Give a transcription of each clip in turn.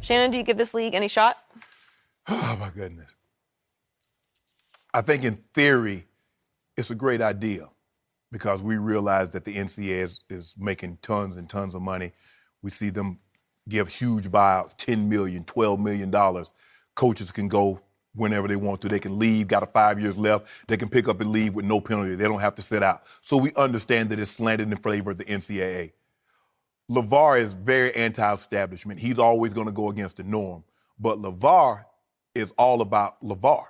Shannon, do you give this league any shot? Oh, my goodness. I think in theory, it's a great idea because we realize that the NCAA is making tons and tons of money. We see them give huge buyouts, $10 million, $12 million. Coaches can go whenever they want to. They can leave, got 5 years left. They can pick up and leave with no penalty. They don't have to sit out. So we understand that it's slanted in favor of the NCAA. LaVar is very anti-establishment. He's always going to go against the norm. But LaVar is all about LaVar.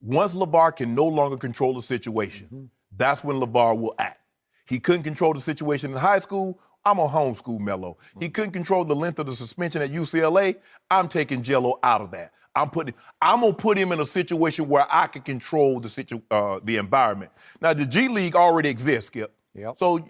Once LaVar can no longer control the situation, that's when LaVar will act. He couldn't control the situation in high school. I'm gonna homeschool Melo. He couldn't control the length of the suspension at UCLA. I'm taking Jello out of that. I'm gonna put him in a situation where I can control the environment. Now the G League already exists, Skip. Yep. So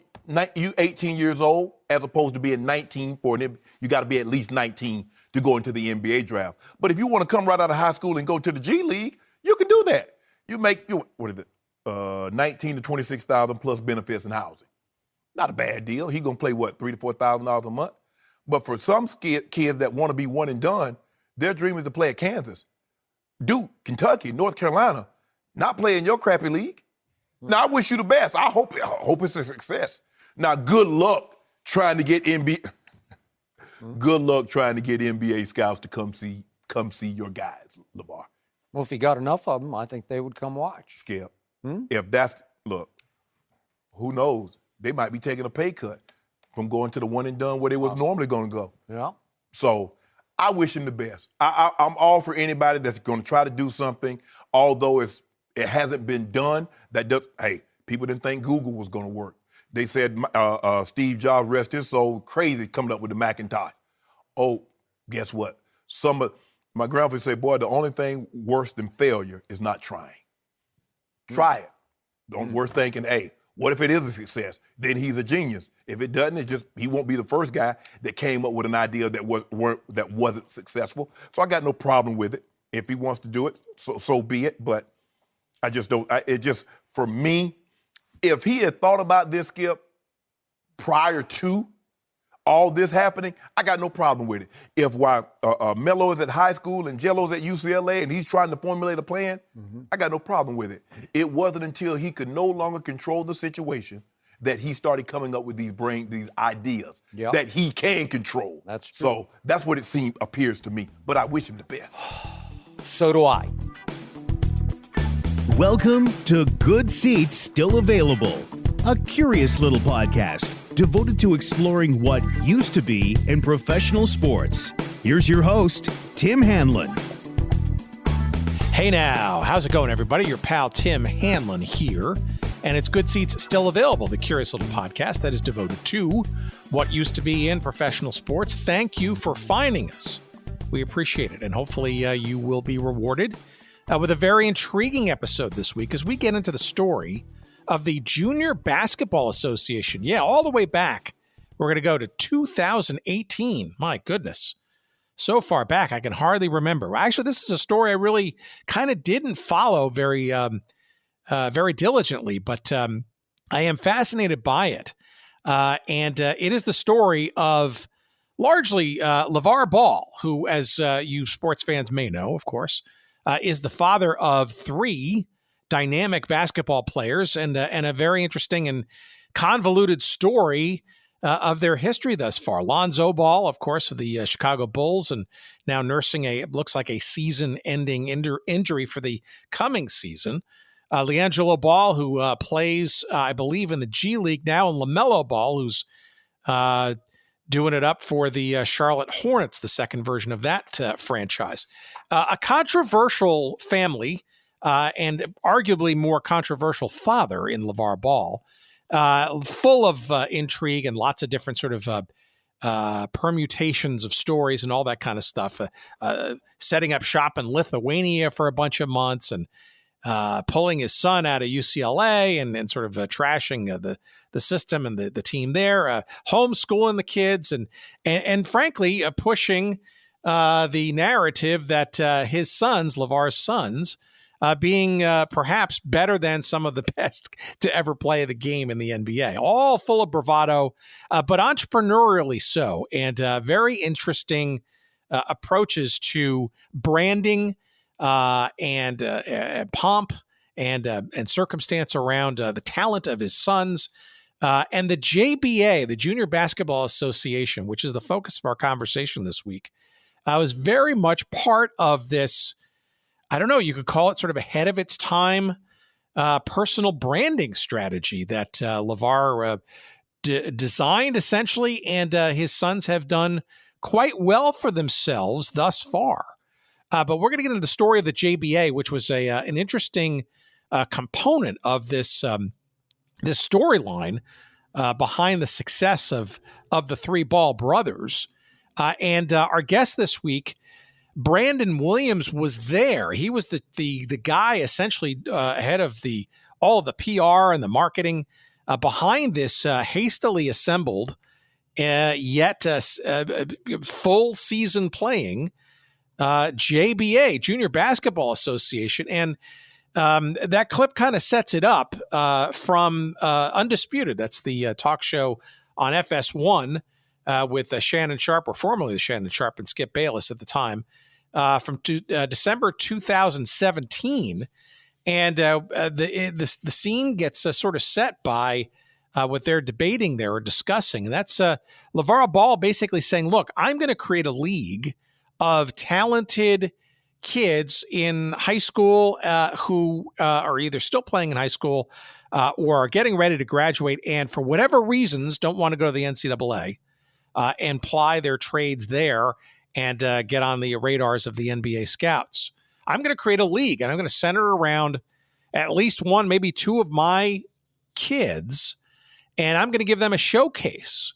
you 18 years old, as opposed to being 19 you got to be at least 19 to go into the NBA draft. But if you want to come right out of high school and go to the G League, you can do that. You make 19 to 26,000 plus benefits and housing. Not a bad deal. He's gonna play what, $3,000 to $4,000 a month. But for some kids that want to be one and done, their dream is to play at Kansas, Duke, Kentucky, North Carolina, not play in your crappy league. Now I wish you the best. I hope it's a success. Now good luck trying to get NBA. Good luck trying to get NBA scouts to come see your guys, LaVar. Well, if you got enough of them, I think they would come watch. Skip. If who knows? They might be taking a pay cut from going to the one and done where they was normally going to go. Yeah. So I wish him the best. I'm all for anybody that's going to try to do something, although it hasn't been done. Hey, people didn't think Google was going to work. They said Steve Jobs, rest his soul, crazy coming up with the Macintosh. Oh, guess what? My grandfather said, boy, the only thing worse than failure is not trying. Try it. The worst thinking, hey, what if it is a success? Then he's a genius. If it doesn't, he won't be the first guy that came up with an idea that wasn't successful. So I got no problem with it. If he wants to do it, so be it. But I just don't. For me, if he had thought about this, Skip, prior to all this happening, I got no problem with it. If while Melo is at high school and Jello's at UCLA and he's trying to formulate a plan, I got no problem with it. It wasn't until he could no longer control the situation that he started coming up with these ideas that he can control. That's true. So that's what it appears to me. But I wish him the best. So do I. Welcome to Good Seats Still Available, a curious little podcast devoted to exploring what used to be in professional sports. Here's your host, Tim Hanlon. Hey now, how's it going, everybody? Your pal Tim Hanlon here, and it's Good Seats Still Available, the curious little podcast that is devoted to what used to be in professional sports. Thank you for finding us. We appreciate it, and hopefully you will be rewarded with a very intriguing episode this week as we get into the story of the Junior Basketball Association. Yeah, all the way back. We're going to go to 2018. My goodness. So far back, I can hardly remember. Actually, this is a story I really kind of didn't follow very diligently, but I am fascinated by it. And it is the story of largely LaVar Ball, who, as you sports fans may know, of course, is the father of three dynamic basketball players and a very interesting and convoluted story of their history thus far. Lonzo Ball, of course, of the Chicago Bulls, and now nursing it looks like a season-ending injury for the coming season. LiAngelo Ball, who plays, I believe, in the G League now, and LaMelo Ball, who's doing it up for the Charlotte Hornets, the second version of that franchise. A controversial family, and arguably more controversial father in LaVar Ball, full of intrigue and lots of different sort of permutations of stories and all that kind of stuff. Setting up shop in Lithuania for a bunch of months and pulling his son out of UCLA and sort of trashing the system and the team there, homeschooling the kids and frankly pushing the narrative that his sons, LaVar's sons, being perhaps better than some of the best to ever play the game in the NBA. All full of bravado, but entrepreneurially so, and very interesting approaches to branding and pomp and circumstance around the talent of his sons. And the JBA, the Junior Basketball Association, which is the focus of our conversation this week, was very much part of this, I don't know, you could call it sort of ahead of its time personal branding strategy that LaVar designed essentially, and his sons have done quite well for themselves thus far. But we're going to get into the story of the JBA, which was an interesting component of this this storyline behind the success of the three Ball brothers. And our guest this week, Brandon Williams, was there. He was the guy essentially ahead of all of the PR and the marketing behind this hastily assembled yet full season playing JBA, Junior Basketball Association. And that clip kind of sets it up from Undisputed. That's the talk show on FS1 with Shannon Sharpe, or formerly Shannon Sharpe and Skip Bayless at the time, from December 2017. And the scene gets sort of set by what they're debating there or discussing. And that's LaVar Ball basically saying, look, I'm going to create a league of talented kids in high school who are either still playing in high school or are getting ready to graduate, and for whatever reasons don't want to go to the NCAA and ply their trades there and get on the radars of the NBA scouts. I'm going to create a league, and I'm going to center around at least one, maybe two of my kids, and I'm going to give them a showcase.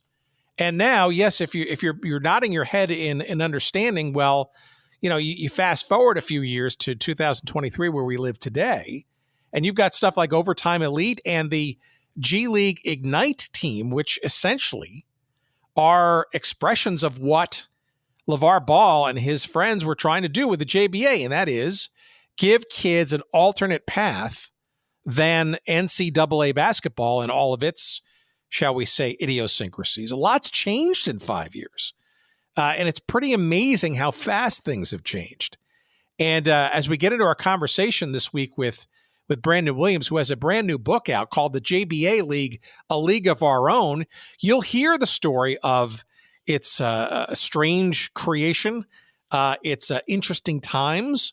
And now, yes, if you're nodding your head in understanding, well, you know, you fast forward a few years to 2023, where we live today, and you've got stuff like Overtime Elite and the G League Ignite team, which essentially are expressions of what LaVar Ball and his friends were trying to do with the JBA, and that is give kids an alternate path than NCAA basketball and all of its, shall we say, idiosyncrasies. A lot's changed in 5 years. And it's pretty amazing how fast things have changed. And as we get into our conversation this week with Brandon Williams, who has a brand new book out called The JBA League, A League of Our Own, you'll hear the story of its strange creation, its interesting times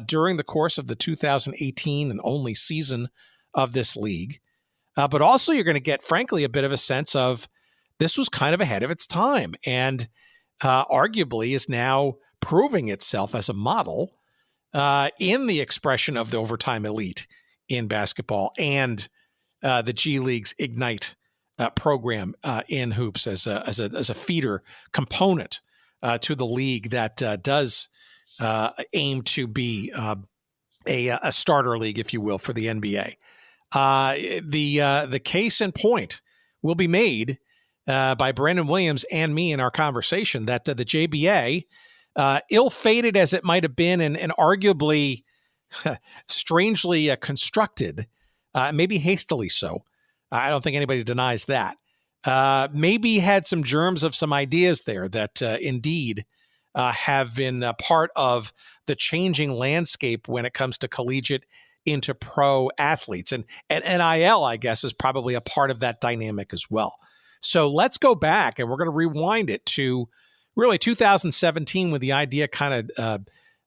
during the course of the 2018 and only season of this league. But also you're going to get, frankly, a bit of a sense of this was kind of ahead of its time, and arguably is now proving itself as a model in the expression of the Overtime Elite in basketball and the G League's Ignite program in hoops as a feeder component to the league that does aim to be a starter league, if you will, for the NBA. The case in point will be made by Brandon Williams and me in our conversation that the JBA, ill-fated as it might have been and arguably strangely constructed, maybe hastily so, I don't think anybody denies that, maybe had some germs of some ideas there that indeed have been part of the changing landscape when it comes to collegiate into pro athletes. And NIL, I guess, is probably a part of that dynamic as well. So let's go back, and we're going to rewind it to really 2017 when the idea kind of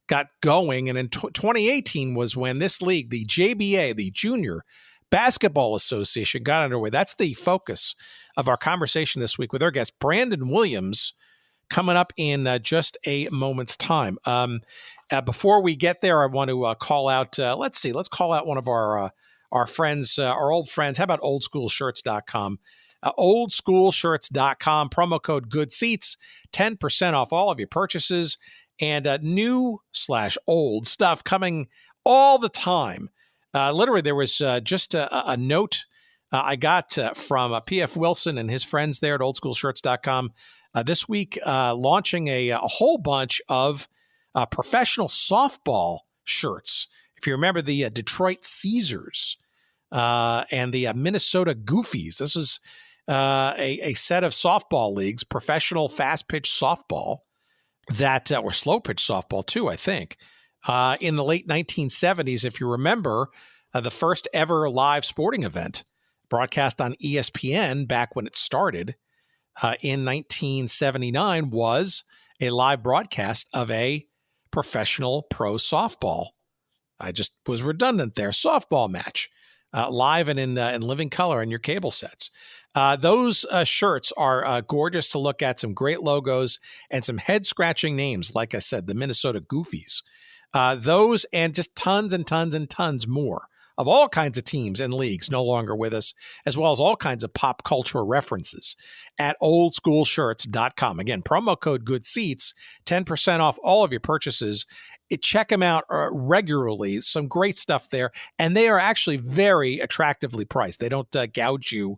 got going. And in 2018 was when this league, the JBA, the Junior Basketball Association, got underway. That's the focus of our conversation this week with our guest, Brandon Williams, coming up in just a moment's time. Before we get there, I want to call out, let's call out one of our friends, our old friends. How about oldschoolshirts.com? Oldschoolshirts.com, promo code GoodSeats, 10% off all of your purchases, and new/old stuff coming all the time. Literally, there was just a note I got from P.F. Wilson and his friends there at oldschoolshirts.com this week, launching a whole bunch of professional softball shirts. If you remember the Detroit Caesars and the Minnesota Goofies, this is a set of softball leagues, professional fast pitch softball, that or slow pitch softball too, I think. In the late 1970s, if you remember, the first ever live sporting event broadcast on ESPN back when it started in 1979 was a live broadcast of a professional pro softball. I just was redundant there. Softball match, live and in living color in your cable sets. Those shirts are gorgeous to look at, some great logos and some head-scratching names. Like I said, the Minnesota Goofies. Those and just tons and tons and tons more of all kinds of teams and leagues no longer with us, as well as all kinds of pop culture references at oldschoolshirts.com. Again, promo code GOODSEATS, 10% off all of your purchases. Check them out regularly. Some great stuff there. And they are actually very attractively priced. They don't gouge you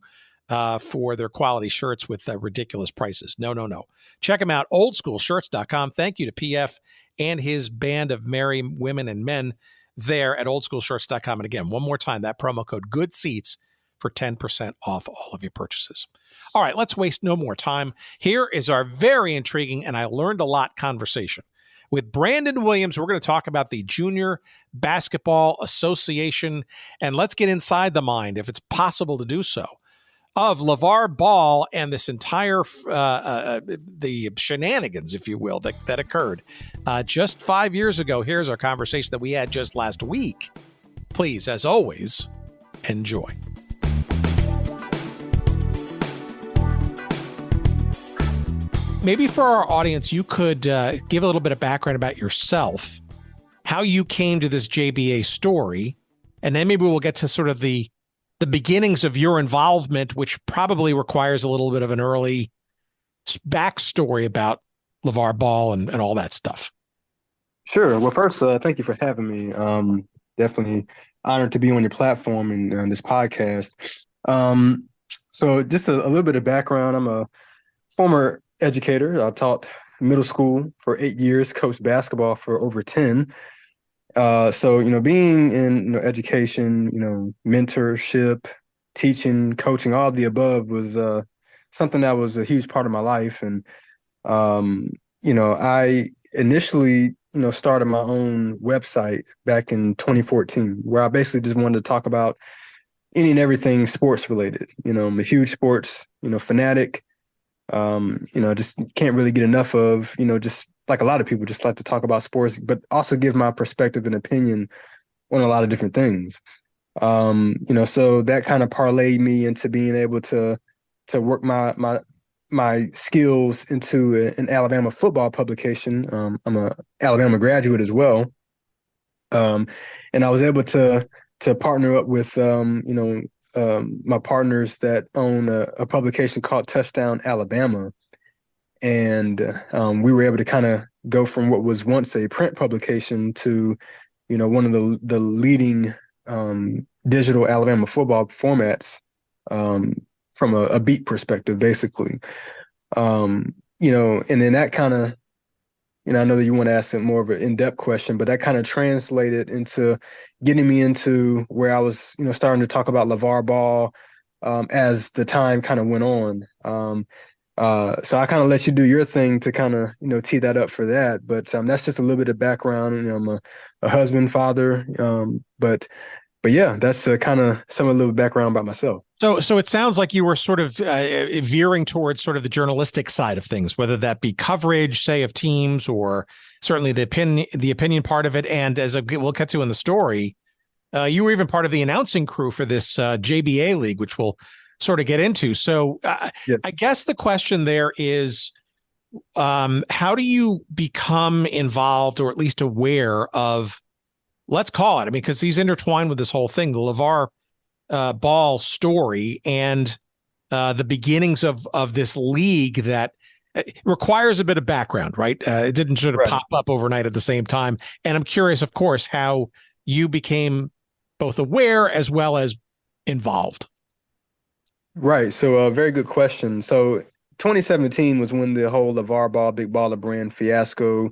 for their quality shirts with ridiculous prices. No. Check them out, oldschoolshirts.com. Thank you to PF and his band of merry women and men there at oldschoolshirts.com. And again, one more time, that promo code GOODSEATS for 10% off all of your purchases. All right, let's waste no more time. Here is our very intriguing and I learned a lot conversation with Brandon Williams. We're going to talk about the Junior Basketball Association, and let's get inside the mind, if it's possible to do so, of LaVar Ball and this entire the shenanigans, if you will, that occurred just 5 years ago. Here's our conversation that we had just last week. Please, as always, enjoy. Maybe for our audience, you could give a little bit of background about yourself, how you came to this JBA story, and then maybe we'll get to sort of the beginnings of your involvement, which probably requires a little bit of an early backstory about LaVar Ball and all that stuff. Sure. Well, first, thank you for having me. Definitely honored to be on your platform and on this podcast. So just a little bit of background. I'm a former educator. I taught middle school for 8 years, coached basketball for over 10. So, being in education, mentorship, teaching, coaching, all of the above was something that was a huge part of my life. And, I initially, started my own website back in 2014, where I basically just wanted to talk about any and everything sports related. I'm a huge sports, fanatic. Just can't really get enough of, just like a lot of people just like to talk about sports, but also give my perspective and opinion on a lot of different things. So that kind of parlayed me into being able to work my skills into an Alabama football publication. I'm a Alabama graduate as well. And I was able to partner up with, my partners that own a publication called Touchdown Alabama. And we were able to kind of go from what was once a print publication to, one of the leading digital Alabama football formats from a beat perspective, basically. And then that kind of, I know that you want to ask more of an in-depth question, but that kind of translated into getting me into where I was, starting to talk about LaVar Ball as the time kind of went on. So I kind of let you do your thing to kind of, tee that up for that. But that's just a little bit of background. I'm a husband, father. But yeah, that's kind of some of a little background about myself. So it sounds like you were sort of veering towards sort of the journalistic side of things, whether that be coverage, say, of teams, or certainly the opinion part of it. And as we'll get to in the story, you were even part of the announcing crew for this JBA League, which we'll sort of get into. So Yep. I guess the question there is, how do you become involved or at least aware of, let's call it, because he's intertwined with this whole thing, the LaVar Ball story and the beginnings of this league that requires a bit of background, right? It didn't sort of Right. pop up overnight at the same time. And I'm curious, of course, how you became both aware as well as involved. Right. So a very good question. So 2017 was when the whole LaVar Ball, Big Baller brand fiasco,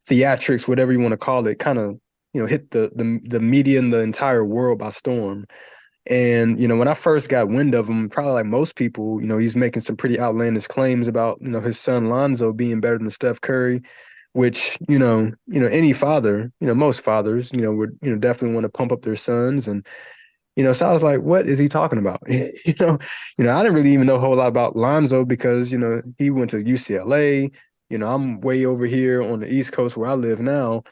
theatrics, whatever you want to call it, kind of, hit the media and the entire world by storm. And, when I first got wind of him, probably like most people, he's making some pretty outlandish claims about, his son Lonzo being better than Steph Curry, which, any father, most fathers, would, definitely want to pump up their sons. And, so I was like, what is he talking about? I didn't really even know a whole lot about Lonzo because, he went to UCLA. I'm way over here on the East Coast where I live now.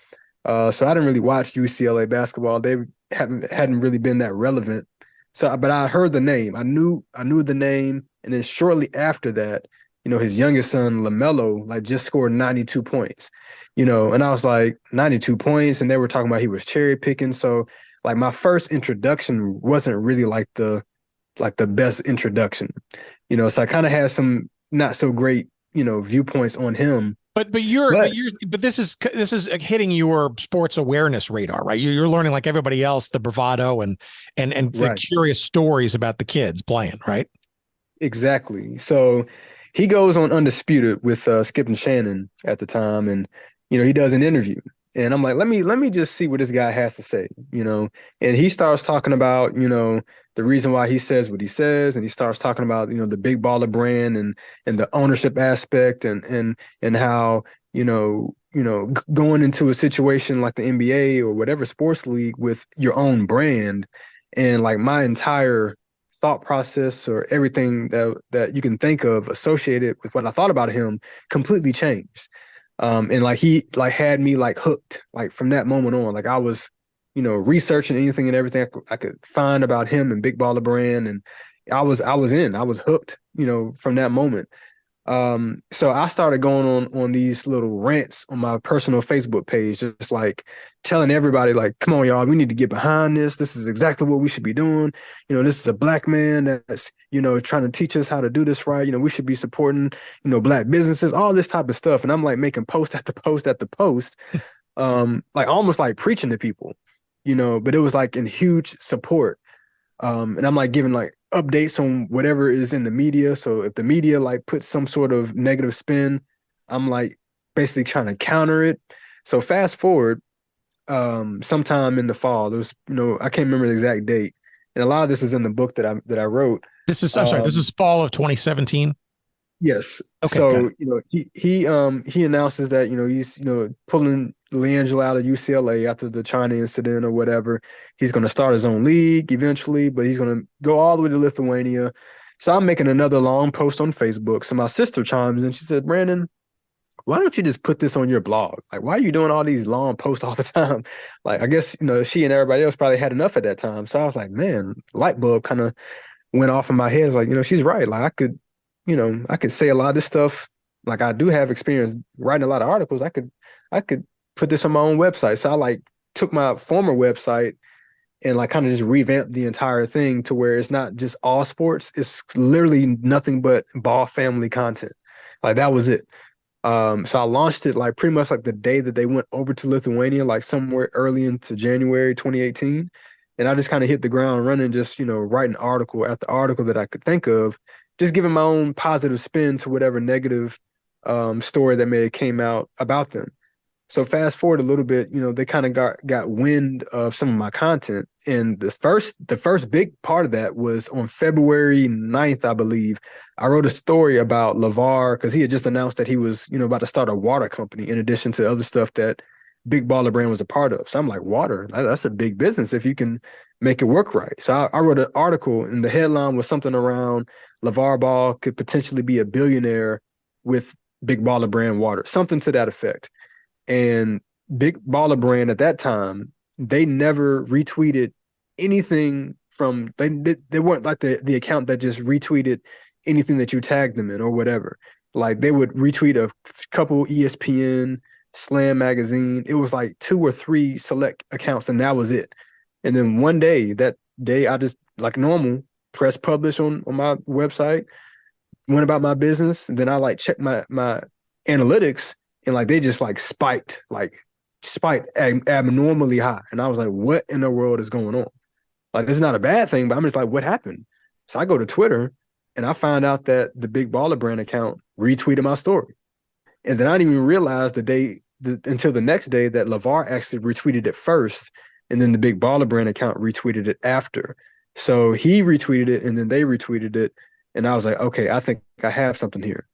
So I didn't really watch UCLA basketball. They hadn't really been that relevant. So, but I heard the name. I knew the name, and then shortly after that, his youngest son LaMelo like just scored 92 points. And I was like 92 points, and they were talking about he was cherry picking. So, like my first introduction wasn't really like the best introduction. So I kind of had some not so great viewpoints on him. But this is hitting your sports awareness radar, right? You're learning like everybody else the bravado and the Right. curious stories about the kids playing, right? Exactly. So he goes on Undisputed with Skip and Shannon at the time, and he does an interview, and I'm like, let me just see what this guy has to say, and he starts talking about the reason why he says what he says, and he starts talking about the Big Baller brand and the ownership aspect and how going into a situation like the NBA or whatever sports league with your own brand, and like my entire thought process or everything that you can think of associated with what I thought about him completely changed. And like he like had me like hooked like from that moment on. Like I was, researching anything and everything I could find about him and Big Baller Brand, and I was hooked, from that moment. So I started going on these little rants on my personal Facebook page, just like telling everybody, like, come on, y'all, we need to get behind this. This is exactly what we should be doing. This is a black man that's, trying to teach us how to do this right. We should be supporting, black businesses, all this type of stuff. And I'm like making post after post after post, like almost like preaching to people, but it was like in huge support. And I'm like giving like updates on whatever is in the media. So if the media like puts some sort of negative spin, I'm like basically trying to counter it. So fast forward, sometime in the fall, there was, I can't remember the exact date. And a lot of this is in the book that I wrote. This is fall of 2017. Yes. Okay, So, he announces that, he's, pulling LiAngelo out of UCLA after the China incident or whatever. He's going to start his own league eventually, but he's going to go all the way to Lithuania. So I'm making another long post on Facebook. So my sister chimes in. She said, Brandon, why don't you just put this on your blog? Like, why are you doing all these long posts all the time? Like, I guess, she and everybody else probably had enough at that time. So I was like, man, light bulb kind of went off in my head. It's like, she's right. Like I could say a lot of this stuff. Like I do have experience writing a lot of articles. I could put this on my own website. So I like took my former website and like kind of just revamped the entire thing to where it's not just all sports. It's literally nothing but Ball family content. Like that was it. So I launched it like pretty much like the day that they went over to Lithuania, like somewhere early into January 2018. And I just kind of hit the ground running, just, writing article after article that I could think of, just giving my own positive spin to whatever negative story that may have came out about them. So fast forward a little bit, they kind of got wind of some of my content. And the first big part of that was on February 9th, I believe. I wrote a story about LaVar because he had just announced that he was, about to start a water company in addition to other stuff that Big Baller Brand was a part of. So I'm like, water, that's a big business if you can make it work right. So I wrote an article and the headline was something around LaVar Ball could potentially be a billionaire with Big Baller Brand water, something to that effect. And Big Baller Brand at that time, they never retweeted anything from they weren't like the account that just retweeted anything that you tagged them in or whatever. Like they would retweet a couple ESPN, Slam magazine. It was like 2 or 3 select accounts, and that was it. And then one day, that day, I just like normal press publish on my website, went about my business, and then I like checked my analytics. And like they just like spiked abnormally high. And I was like, what in the world is going on? Like, this is not a bad thing, but I'm just like, what happened? So I go to Twitter and I find out that the Big Baller Brand account retweeted my story. And then I didn't even realize until the next day that LaVar actually retweeted it first. And then the Big Baller Brand account retweeted it after. So he retweeted it and then they retweeted it. And I was like, okay, I think I have something here.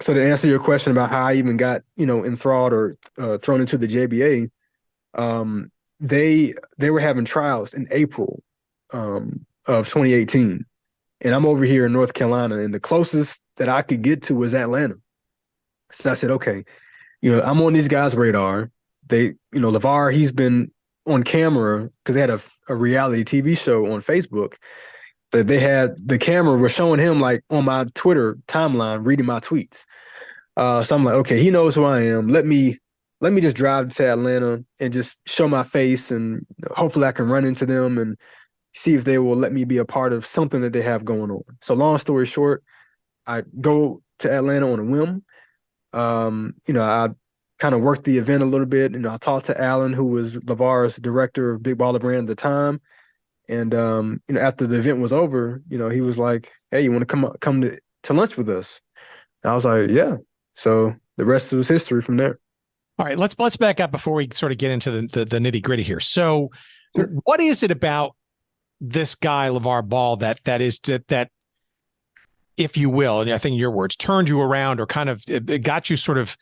So to answer your question about how I even got, enthralled or thrown into the JBA, they were having tryouts in April of 2018, and I'm over here in North Carolina, and the closest that I could get to was Atlanta. So I said, okay, I'm on these guys' radar. They, LaVar, he's been on camera because they had a reality TV show on Facebook that they had the camera was showing him like on my Twitter timeline reading my tweets. So I'm like, okay, he knows who I am. Let me just drive to Atlanta and just show my face, and hopefully I can run into them and see if they will let me be a part of something that they have going on. So long story short, I go to Atlanta on a whim. I kind of worked the event a little bit. I talked to Alan, who was LaVar's director of Big Baller Brand at the time. And, after the event was over, he was like, hey, you want to come to lunch with us? And I was like, yeah. So the rest was history from there. All right, let's back up before we sort of get into the nitty gritty here. So Sure. What is it about this guy, LaVar Ball, that if you will, and I think in your words, turned you around or kind of it got you sort of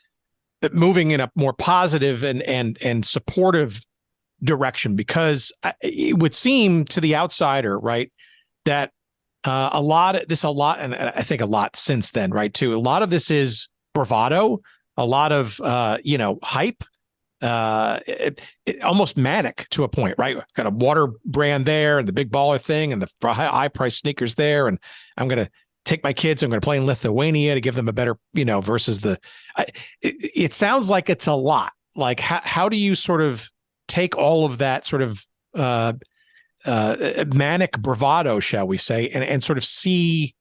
moving in a more positive and supportive direction? Because it would seem to the outsider, right, that a lot, and I think a lot since then, right, too. A lot of this is bravado, a lot of hype, almost manic to a point, right? Got a water brand there and the big baller thing and the high price sneakers there, and I'm gonna take my kids, I'm going to play in Lithuania to give them a better, versus it sounds like it's a lot. Like, how do you sort of take all of that sort of manic bravado, shall we say, and sort of see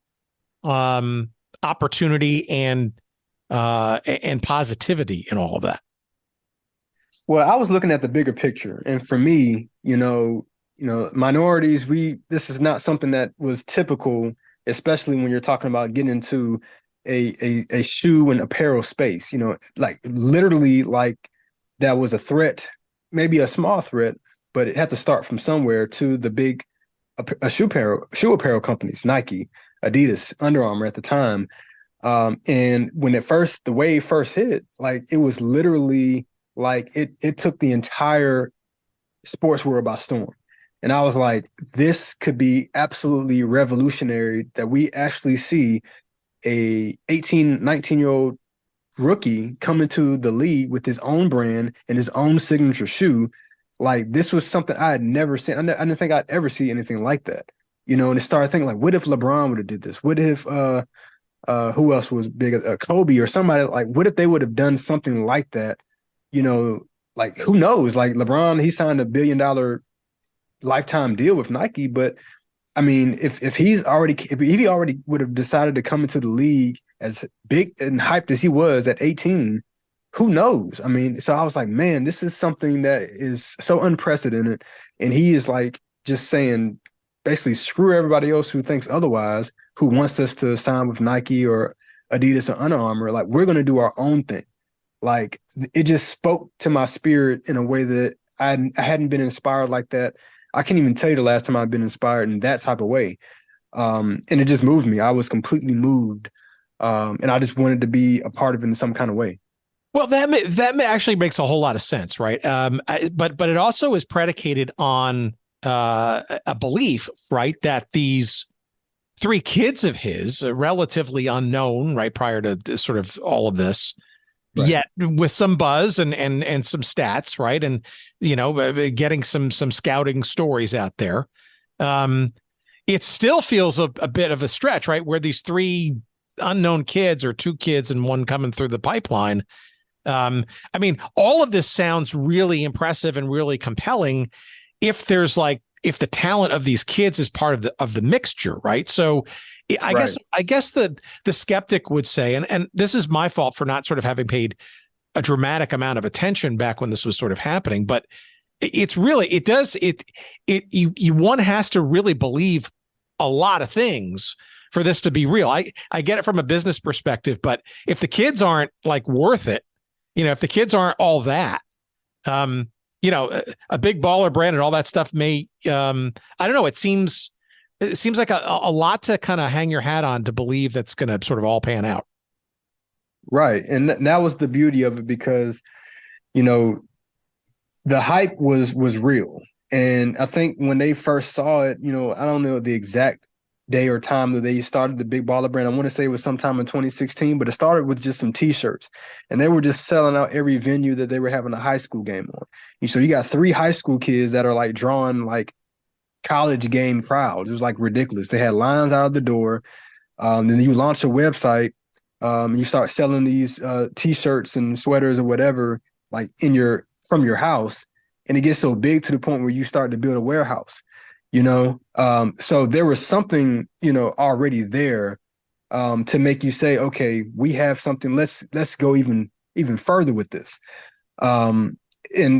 opportunity and positivity in all of that? Well, I was looking at the bigger picture, and for me, minorities, this is not something that was typical, especially when you're talking about getting into a shoe and apparel space, like literally like that was a threat, maybe a small threat, but it had to start from somewhere to the big shoe apparel companies, Nike, Adidas, Under Armour at the time. And when the wave first hit, like it was literally like it took the entire sports world by storm. And I was like, this could be absolutely revolutionary, that we actually see a 18, 19-year-old rookie come into the league with his own brand and his own signature shoe. Like, this was something I had never seen. I didn't think I'd ever see anything like that. And it started thinking, like, what if LeBron would have did this? What if who else was big? Kobe or somebody, like, what if they would have done something like that? Like, who knows? Like, LeBron, he signed $1 billion lifetime deal with Nike, but I mean, if he already would have decided to come into the league as big and hyped as he was at 18, who knows? I mean, so I was like, man, this is something that is so unprecedented, and he is like just saying basically screw everybody else who thinks otherwise, who wants us to sign with Nike or Adidas or Under Armour. Like, we're going to do our own thing. Like, it just spoke to my spirit in a way that I hadn't been inspired like that. I can't even tell you the last time I've been inspired in that type of way. And it just moved me. I was completely moved. And I just wanted to be a part of it in some kind of way. Well, that actually makes a whole lot of sense, right? But it also is predicated on a belief, right, that these three kids of his, relatively unknown, right, prior to sort of all of this, right, yet with some buzz and some stats, right, and getting some scouting stories out there, it still feels a bit of a stretch, right, where these three unknown kids, or two kids and one coming through the pipeline. I mean, all of this sounds really impressive and really compelling if the talent of these kids is part of the mixture, right? So I guess the skeptic would say, and this is my fault for not sort of having paid a dramatic amount of attention back when this was sort of happening, but one has to really believe a lot of things for this to be real. I get it from a business perspective, but if the kids aren't like worth it, if the kids aren't all that, a big baller brand and all that stuff may, I don't know. It seems like a lot to kind of hang your hat on to believe that's going to sort of all pan out. Right. And that was the beauty of it because, you know, the hype was real. And I think when they first saw it, you know, I don't know the exact day or time that they started the Big Baller brand. I want to say it was sometime in 2016, but it started with just some T-shirts, and they were just selling out every venue that they were having a high school game on. So you got 3 high school kids that are like drawing like college game crowds. It was like ridiculous. They had lines out of the door. Then you launch a website, and you start selling these T-shirts and sweaters or whatever, like from your house, and it gets so big to the point where you start to build a warehouse. So there was something, already there to make you say, okay, we have something. Let's go even further with this. And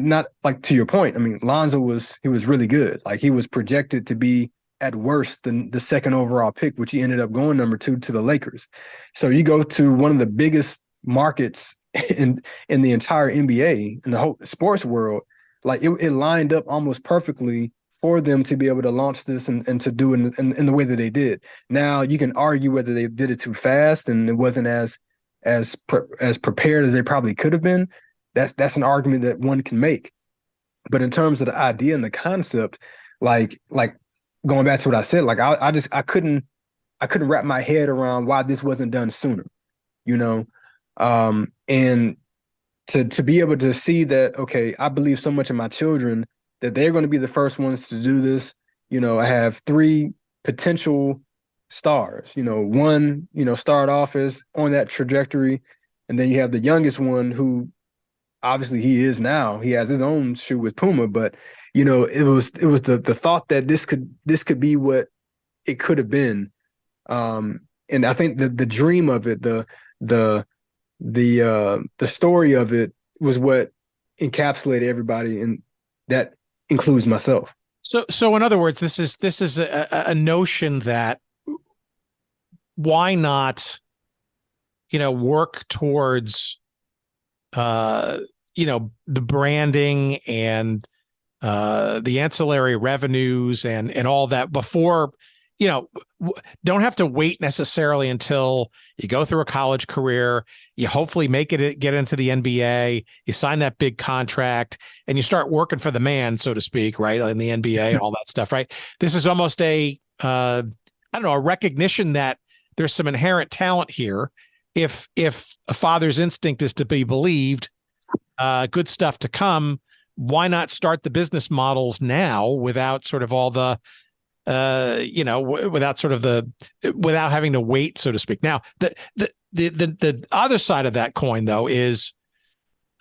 not like to your point. I mean, Lonzo was really good. Like he was projected to be at worst the second overall pick, which he ended up going number 2 to the Lakers. So you go to one of the biggest markets in the entire NBA and the whole sports world. Like it lined up almost perfectly for them to be able to launch this and to do it in the way that they did. Now you can argue whether they did it too fast and it wasn't as prepared as they probably could have been. That's an argument that one can make. But in terms of the idea and the concept, like going back to what I said, like I couldn't wrap my head around why this wasn't done sooner, and to be able to see that, okay, I believe so much in my children that they're going to be the first ones to do this. I have 3 potential stars, one, start off as on that trajectory. And then you have the youngest one who obviously he is now, he has his own shoe with Puma, but it was the thought that this could be what it could have been. And I think the dream of it, the story of it was what encapsulated everybody, and that includes myself. So in other words, this is a notion that why not, work towards, the branding and the ancillary revenues and all that before, don't have to wait necessarily until you go through a college career, you hopefully get into the NBA, you sign that big contract, and you start working for the man, so to speak, right, in the NBA and all that stuff, right? This is almost a recognition that there's some inherent talent here. If a father's instinct is to be believed, good stuff to come. Why not start the business models now without sort of all the, without having to wait, so to speak. Now, the other side of that coin, though, is,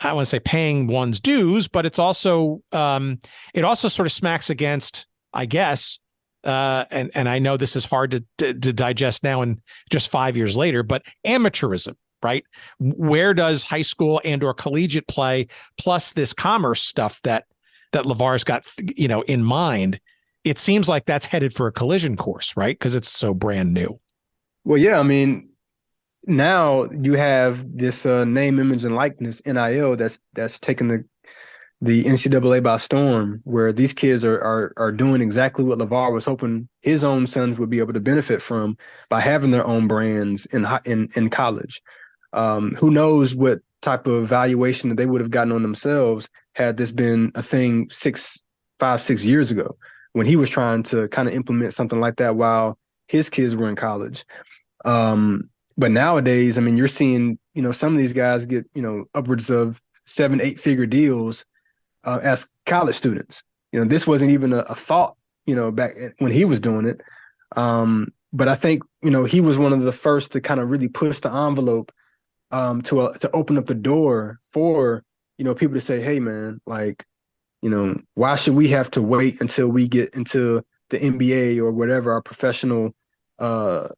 I want to say paying one's dues, but it's also, it also sort of smacks against, I guess, and I know this is hard to digest now and just 5 years later, but amateurism, right? Where does high school and or collegiate play plus this commerce stuff that LaVar's got, in mind? It seems like that's headed for a collision course, right? Because it's so brand new. Well, yeah, I mean, now you have this name, image, and likeness NIL that's taken the NCAA by storm, where these kids are doing exactly what LaVar was hoping his own sons would be able to benefit from by having their own brands in college. Who knows what type of valuation that they would have gotten on themselves had this been a thing 5, 6 years ago, when he was trying to kind of implement something like that while his kids were in college. But nowadays, I mean, you're seeing, some of these guys get, upwards of 7-8 figure deals as college students. This wasn't even a thought, back when he was doing it. But I think, he was one of the first to kind of really push the envelope to open up the door for, people to say, hey, man, like, why should we have to wait until we get into the NBA or whatever our professional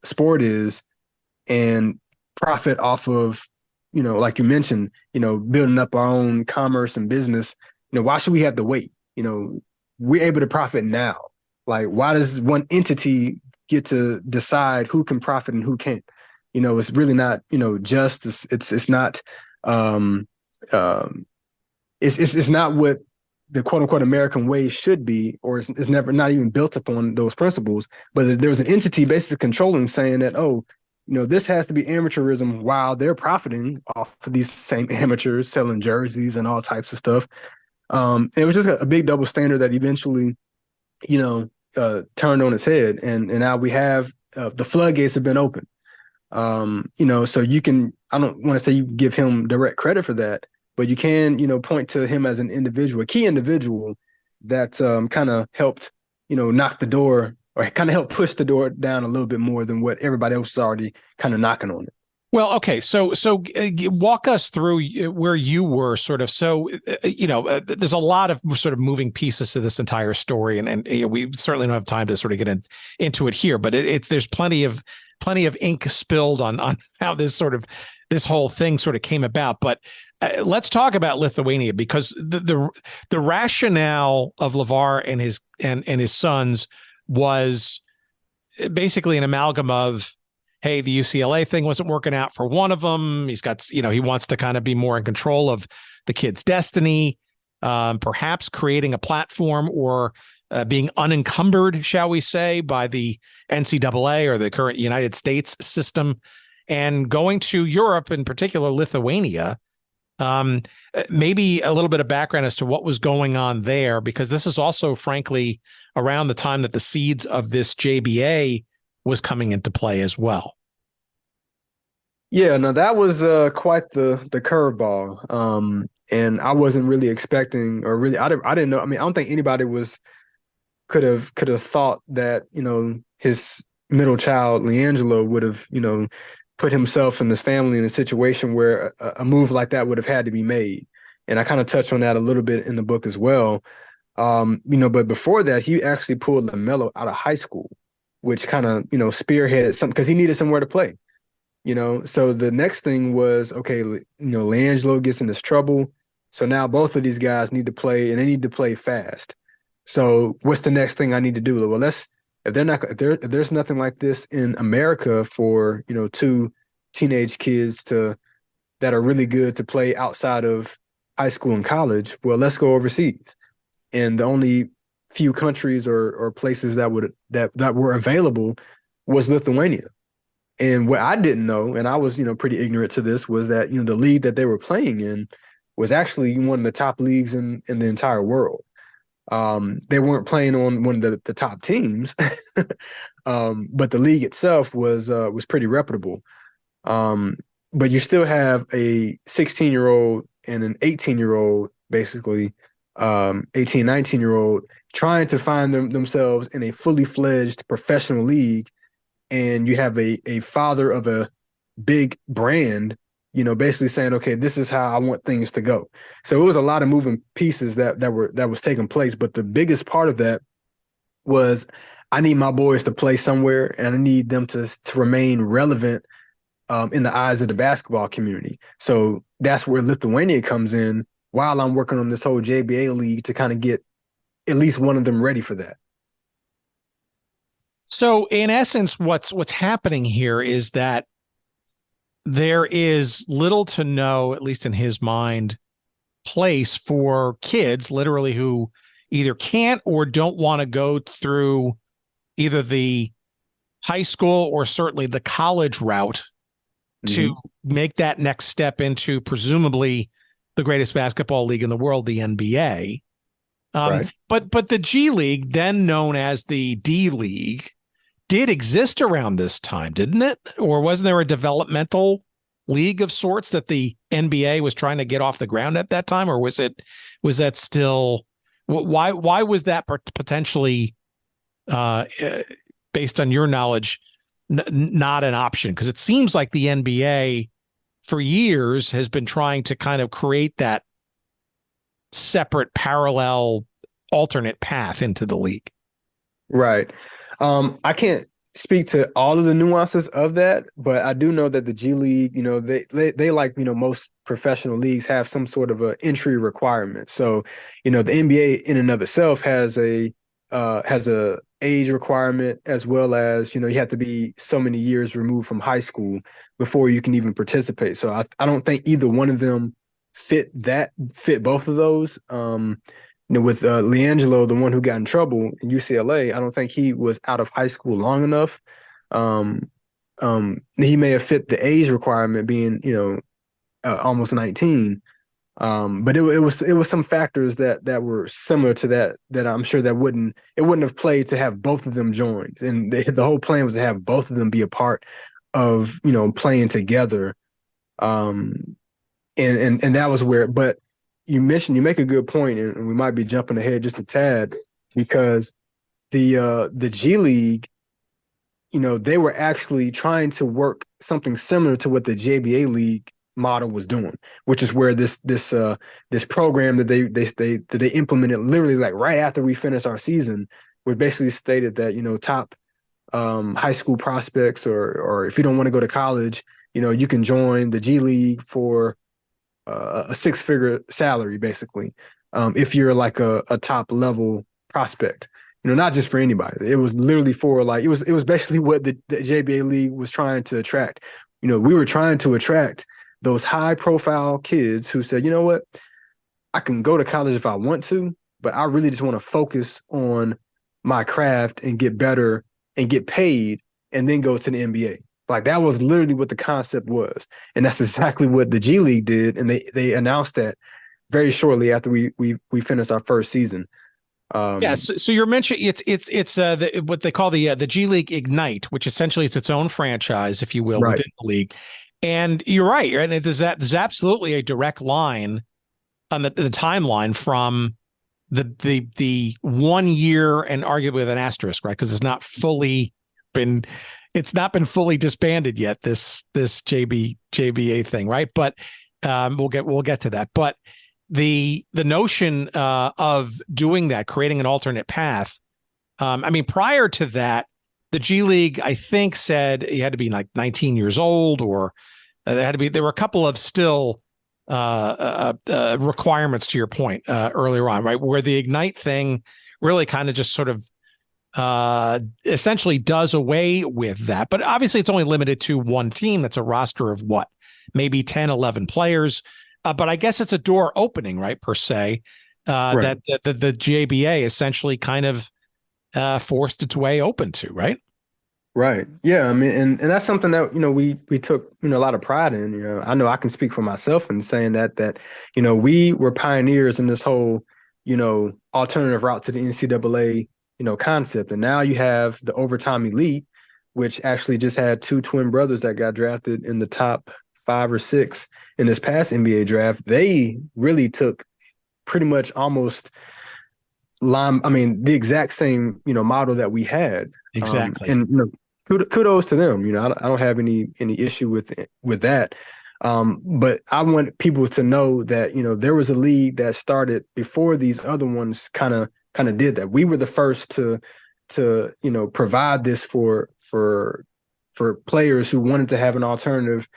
sport is and profit off of, like you mentioned, building up our own commerce and business. Why should we have to wait? We're able to profit now. Like, why does one entity get to decide who can profit and who can't? It's really not, just, it's not, it's not what the quote unquote American way should be, or it's never not even built upon those principles. But there was an entity basically controlling, saying that, oh, this has to be amateurism while they're profiting off of these same amateurs selling jerseys and all types of stuff. It was just a big double standard that eventually, turned on its head. And now we have the floodgates have been open. So you can, I don't want to say you give him direct credit for that, but you can, point to him as an individual, a key individual that kind of helped, knock the door or kind of helped push the door down a little bit more than what everybody else was already kind of knocking on it. Well, okay, so walk us through where you were sort of. So, there's a lot of sort of moving pieces to this entire story, and we certainly don't have time to sort of get into it here. But there's plenty of ink spilled on how this whole thing sort of came about. But let's talk about Lithuania, because the rationale of LaVar and his sons was basically an amalgam of, hey, the UCLA thing wasn't working out for one of them. He's got, he wants to kind of be more in control of the kid's destiny, perhaps creating a platform or being unencumbered, shall we say, by the NCAA or the current United States system, and going to Europe, in particular Lithuania. Maybe a little bit of background as to what was going on there, because this is also, frankly, around the time that the seeds of this JBA was coming into play as well. Yeah, no, that was quite the curveball. And I wasn't really expecting, or really, I didn't know. I mean, I don't think anybody could have thought that, his middle child, LiAngelo, would have, put himself and his family in a situation where a move like that would have had to be made. And I kind of touched on that a little bit in the book as well. But before that, he actually pulled LaMelo out of high school, which kind of, spearheaded something, because he needed somewhere to play, So the next thing was, okay, LiAngelo gets in this trouble. So now both of these guys need to play, and they need to play fast. So what's the next thing I need to do? Well, if there's nothing like this in America for, two teenage kids that are really good to play outside of high school and college, well, let's go overseas. And the only few countries or places that were available was Lithuania. And what I didn't know, and I was, pretty ignorant to this, was that, the league that they were playing in was actually one of the top leagues in the entire world. They weren't playing on one of the top teams, but the league itself was pretty reputable. But you still have a 16-year-old and an 18-year-old, basically, 18, 19-year-old trying to find themselves in a fully fledged professional league. And you have a father of a big brand, basically saying, okay, this is how I want things to go. So it was a lot of moving pieces that was taking place. But the biggest part of that was, I need my boys to play somewhere, and I need them to remain relevant in the eyes of the basketball community. So that's where Lithuania comes in, while I'm working on this whole JBA League to kind of get at least one of them ready for that. So in essence, what's happening here is that there is little to no, at least in his mind, place for kids literally who either can't or don't want to go through either the high school or certainly the college route to make that next step into presumably the greatest basketball league in the world, the NBA. Right. But the G League, then known as the D League, did exist around this time, didn't it? Or wasn't there a developmental league of sorts that the NBA was trying to get off the ground at that time? Or was that still, why was that potentially, based on your knowledge, not an option? Because it seems like the NBA for years has been trying to kind of create that separate, parallel, alternate path into the league. Right. I can't speak to all of the nuances of that, but I do know that the G League, they like, most professional leagues have some sort of an entry requirement. So, the NBA in and of itself has a age requirement, as well as, you have to be so many years removed from high school before you can even participate. So I don't think either one of them fit both of those. With LiAngelo, the one who got in trouble in UCLA, I don't think he was out of high school long enough. he may have fit the age requirement being, almost 19. But it was some factors that were similar to that I'm sure it wouldn't have played to have both of them joined. And the whole plan was to have both of them be a part of, playing together. And that was where, but you make a good point, and we might be jumping ahead just a tad, because the G League, they were actually trying to work something similar to what the JBA League model was doing, which is where this program that they implemented literally like right after we finished our season, was basically stated that, top high school prospects, or if you don't want to go to college, you can join the G League for a six-figure salary, basically, if you're like a top level prospect. Not just for anybody. It was literally for like, it was basically what the JBA League was trying to attract. We were trying to attract those high profile kids who said, you know what, I can go to college if I want to, but I really just want to focus on my craft and get better and get paid and then go to the NBA. Like, that was literally what the concept was. And that's exactly what the G League did. And they announced that very shortly after we finished our first season. So you're mentioning it's what they call the G League Ignite, which essentially is its own franchise, if you will, right, within the league. And you're right, and there's absolutely a direct line on the timeline from the 1 year, and arguably with an asterisk, right? Because it's not been fully disbanded yet, this JBA thing, right? But we'll get to that. But the notion of doing that, creating an alternate path. Prior to that, the G League, I think, said you had to be like 19 years old, or there were a couple of still requirements, to your point earlier on, right? Where the Ignite thing really kind of just sort of essentially does away with that. But obviously it's only limited to one team. That's a roster of what, maybe 10, 11 players. But I guess it's a door opening, right, per se, right, that the JBA essentially kind of forced its way open to, right? Right. Yeah. And that's something that, we took, a lot of pride in. I know I can speak for myself in saying that, we were pioneers in this whole, alternative route to the NCAA, concept. And now you have the overtime elite, which actually just had two twin brothers that got drafted in the top 5 or 6 in this past NBA draft. They really took pretty much almost the exact same, model that we had. Exactly. And kudos to them. I don't have any issue with that. But I want people to know that, there was a league that started before these other ones kind of did that. We were the first to provide this for players who wanted to have an alternative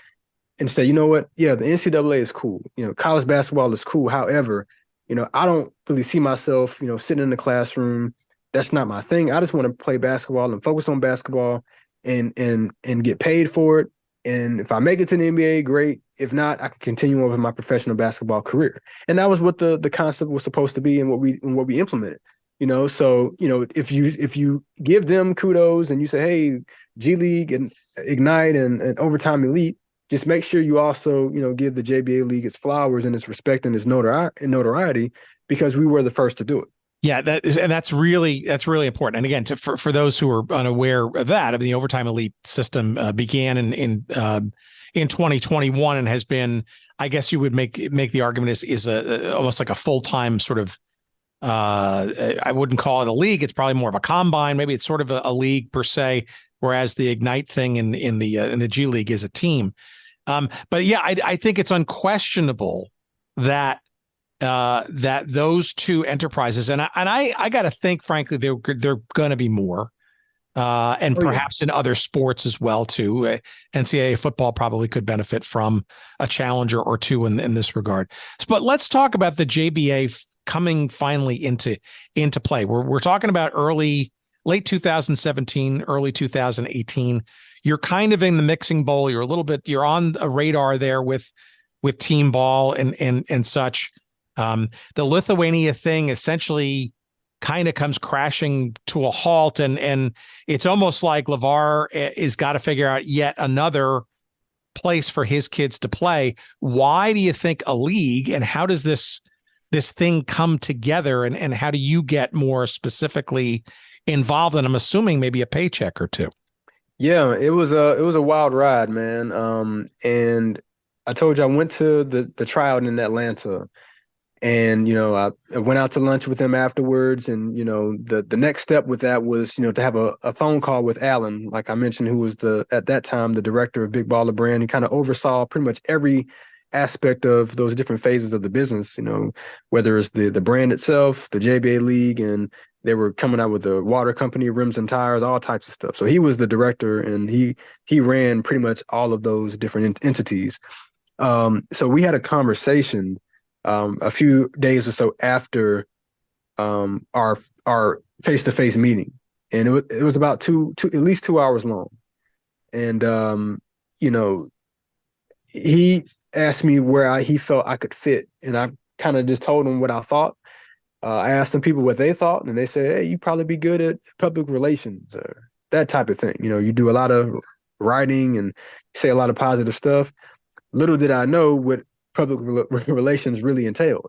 and say, you know what? Yeah, the NCAA is cool. College basketball is cool. However, I don't really see myself, sitting in the classroom. That's not my thing. I just want to play basketball and focus on basketball and get paid for it. And if I make it to the NBA, great. If not, I can continue on with my professional basketball career. And that was what the concept was supposed to be, and what we implemented. So if you give them kudos and you say, hey, G League and Ignite and Overtime Elite, just make sure you also, give the JBA League its flowers and its respect and its notoriety, because we were the first to do it. Yeah, that's really important. And again, for those who are unaware of that, the Overtime Elite system began in 2021 and has been, I guess you would make the argument, is almost like a full-time sort of. I wouldn't call it a league. It's probably more of a combine. Maybe it's sort of a league per se, whereas the Ignite thing in the G League is a team. But yeah, I think it's unquestionable that those two enterprises, and I got to think, frankly, they're going to be more, and perhaps in other sports as well too. NCAA football probably could benefit from a challenger or two in this regard. But let's talk about the JBA coming finally into play. We're talking about late 2017, early 2018. You're kind of in the mixing bowl. You're on a radar there with team ball and such. The Lithuania thing essentially kind of comes crashing to a halt. And it's almost like LaVar is got to figure out yet another place for his kids to play. Why do you think a league, and how does this thing come together, and how do you get more specifically involved? And I'm assuming maybe a paycheck or two. Yeah, it was a wild ride, man. And I told you I went to the tryout in Atlanta, and I went out to lunch with him afterwards. And the next step with that was to have a phone call with Alan, like I mentioned, who was at that time the director of Big Baller Brand. He kind of oversaw pretty much every aspect of those different phases of the business. Whether it's the brand itself, the JBA League, and they were coming out with the water company, rims and tires, all types of stuff. So he was the director, and he ran pretty much all of those different entities. So we had a conversation a few days or so after our face-to-face meeting, and it was about at least 2 hours long. And he asked me where he felt I could fit, and I kind of just told him what I thought. I asked some people what they thought, and they said, "Hey, you probably be good at public relations or that type of thing. You do a lot of writing and say a lot of positive stuff." Little did I know what public relations really entailed,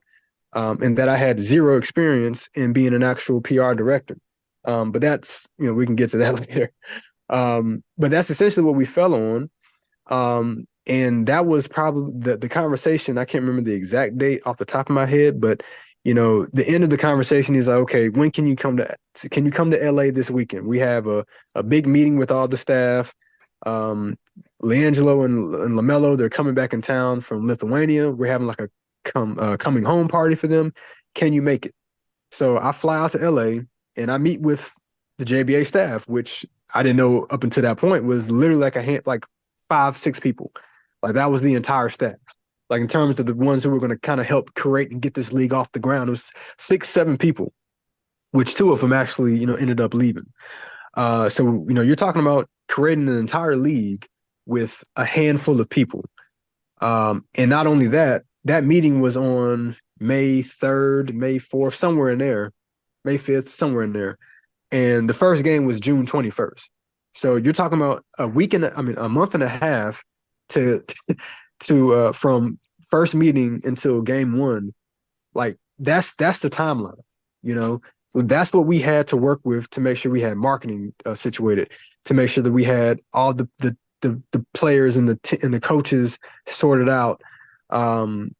and that I had zero experience in being an actual PR director. But that's, we can get to that later. But that's essentially what we fell on. And that was probably the conversation. I can't remember the exact date off the top of my head, but the end of the conversation is like, okay, when can you come to LA this weekend? We have a big meeting with all the staff. LiAngelo and LaMelo, they're coming back in town from Lithuania. We're having like a coming home party for them. Can you make it? So I fly out to LA and I meet with the JBA staff, which I didn't know up until that point was literally like 5-6 people. Like that was the entire staff. Like in terms of the ones who were going to kind of help create and get this league off the ground, it was 6-7 people, which 2 of them actually, ended up leaving. So, you're talking about creating an entire league with a handful of people. And not only that meeting was on May 3rd, May 4th, somewhere in there, May 5th, somewhere in there. And the first game was June 21st. So you're talking about a month and a half to from first meeting until game one. Like that's the timeline, That's what we had to work with to make sure we had marketing situated, to make sure that we had all the players and the coaches sorted out, and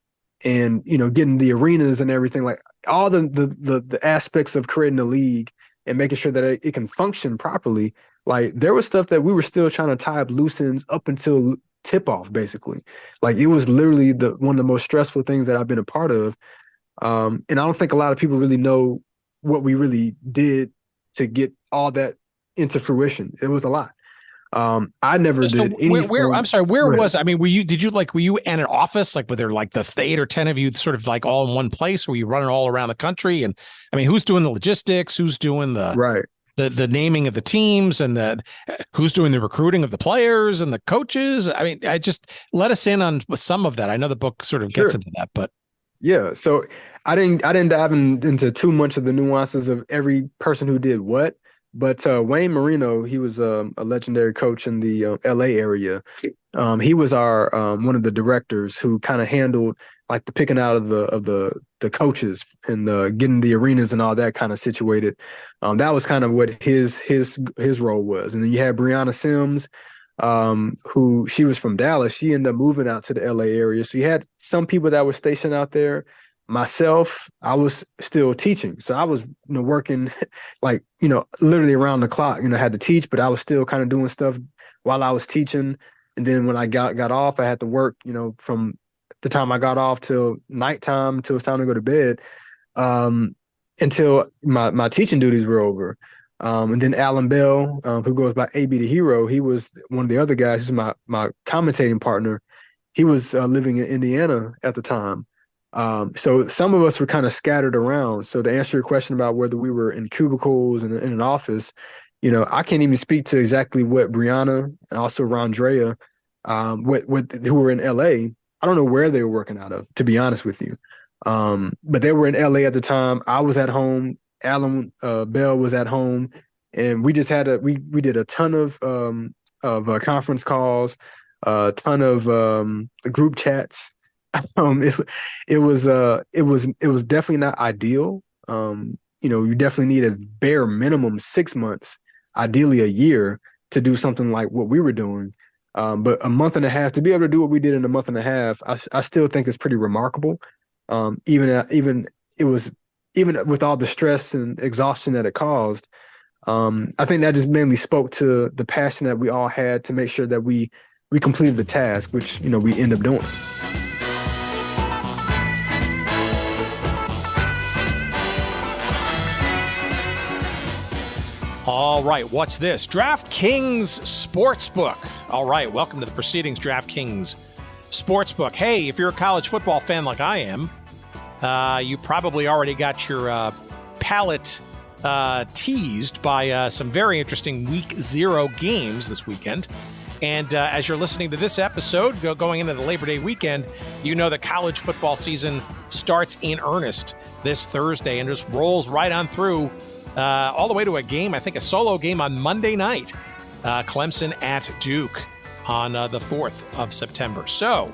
getting the arenas and everything, like all the aspects of creating a league and making sure that it can function properly. Like there was stuff that we were still trying to tie up loose ends up until tip off, basically. Like it was literally one of the most stressful things that I've been a part of. And I don't think a lot of people really know what we really did to get all that into fruition. It was a lot. I never did any. Where was, were you in an office? Like, were there like the 8 or 10 of you sort of like all in one place? Were you running all around the country? And who's doing the logistics? Who's doing the naming of the teams, and who's doing the recruiting of the players and the coaches? I just let us in on some of that. I know the book sort of gets into that, but yeah. So I didn't dive into too much of the nuances of every person who did what. But Wayne Marino, he was a legendary coach in the LA area. He was our one of the directors who kind of handled like the picking out of the coaches and getting the arenas and all that kind of situated. That was kind of what his role was. And then you had Brianna Sims, who she was from Dallas. She ended up moving out to the LA area. So you had some people that were stationed out there. Myself, I was still teaching. So I was, working like, literally around the clock, had to teach, but I was still kind of doing stuff while I was teaching. And then when I got off, I had to work, from the time I got off till nighttime, till it's time to go to bed, until my teaching duties were over. And then Alan Bell, who goes by AB the Hero, he was one of the other guys. He's my commentating partner. He was living in Indiana at the time. So some of us were kind of scattered around. So to answer your question about whether we were in cubicles and in an office, I can't even speak to exactly what Brianna and also Rondrea, who were in LA. I don't know where they were working out of, to be honest with you. But they were in LA at the time. I was at home Alan Bell was at home, and we just had we did a ton of conference calls, a ton of group chats. It was definitely not ideal. You definitely need a bare minimum 6 months, ideally a year, to do something like what we were doing. But a month and a half, to be able to do what we did in a month and a half, I still think is pretty remarkable. Even with all the stress and exhaustion that it caused, I think that just mainly spoke to the passion that we all had to make sure that we completed the task, which we end up doing. All right, what's this? DraftKings Sportsbook. All right, welcome to the proceedings, DraftKings Sportsbook. Hey, if you're a college football fan like I am, you probably already got your palate teased by some very interesting Week 0 games this weekend. And as you're listening to this episode, going into the Labor Day weekend, you know that college football season starts in earnest this Thursday and just rolls right on through all the way to a game, I think a solo game on Monday night, Clemson at Duke on the 4th of September. So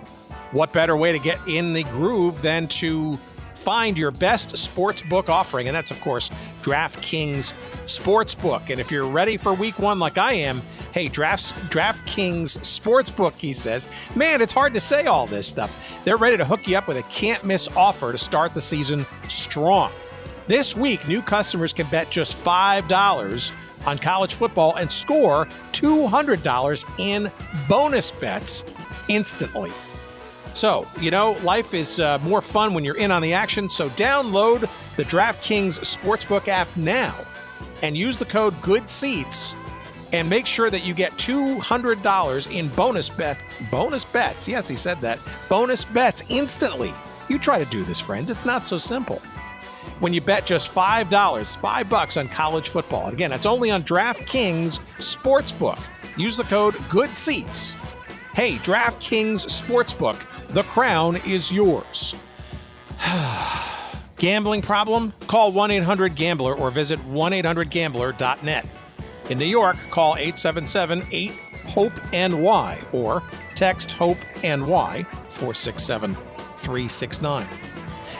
what better way to get in the groove than to find your best sportsbook offering? And that's, of course, DraftKings Sportsbook. And if you're ready for week 1 like I am, hey, DraftKings Sportsbook, he says, man, it's hard to say all this stuff. They're ready to hook you up with a can't-miss offer to start the season strong. This week, new customers can bet just $5 on college football and score $200 in bonus bets instantly. So, life is more fun when you're in on the action. So download the DraftKings Sportsbook app now and use the code GOODSEATS and make sure that you get $200 in bonus bets. Bonus bets. Yes, he said that. Bonus bets instantly. You try to do this, friends. It's not so simple. When you bet just $5 on college football. And again, that's only on DraftKings Sportsbook. Use the code GOODSEATS. Hey, DraftKings Sportsbook, the crown is yours. Gambling problem? Call 1-800-GAMBLER or visit 1-800-GAMBLER.net. In New York, call 877-8-HOPE-NY or text HOPE-NY 467-369.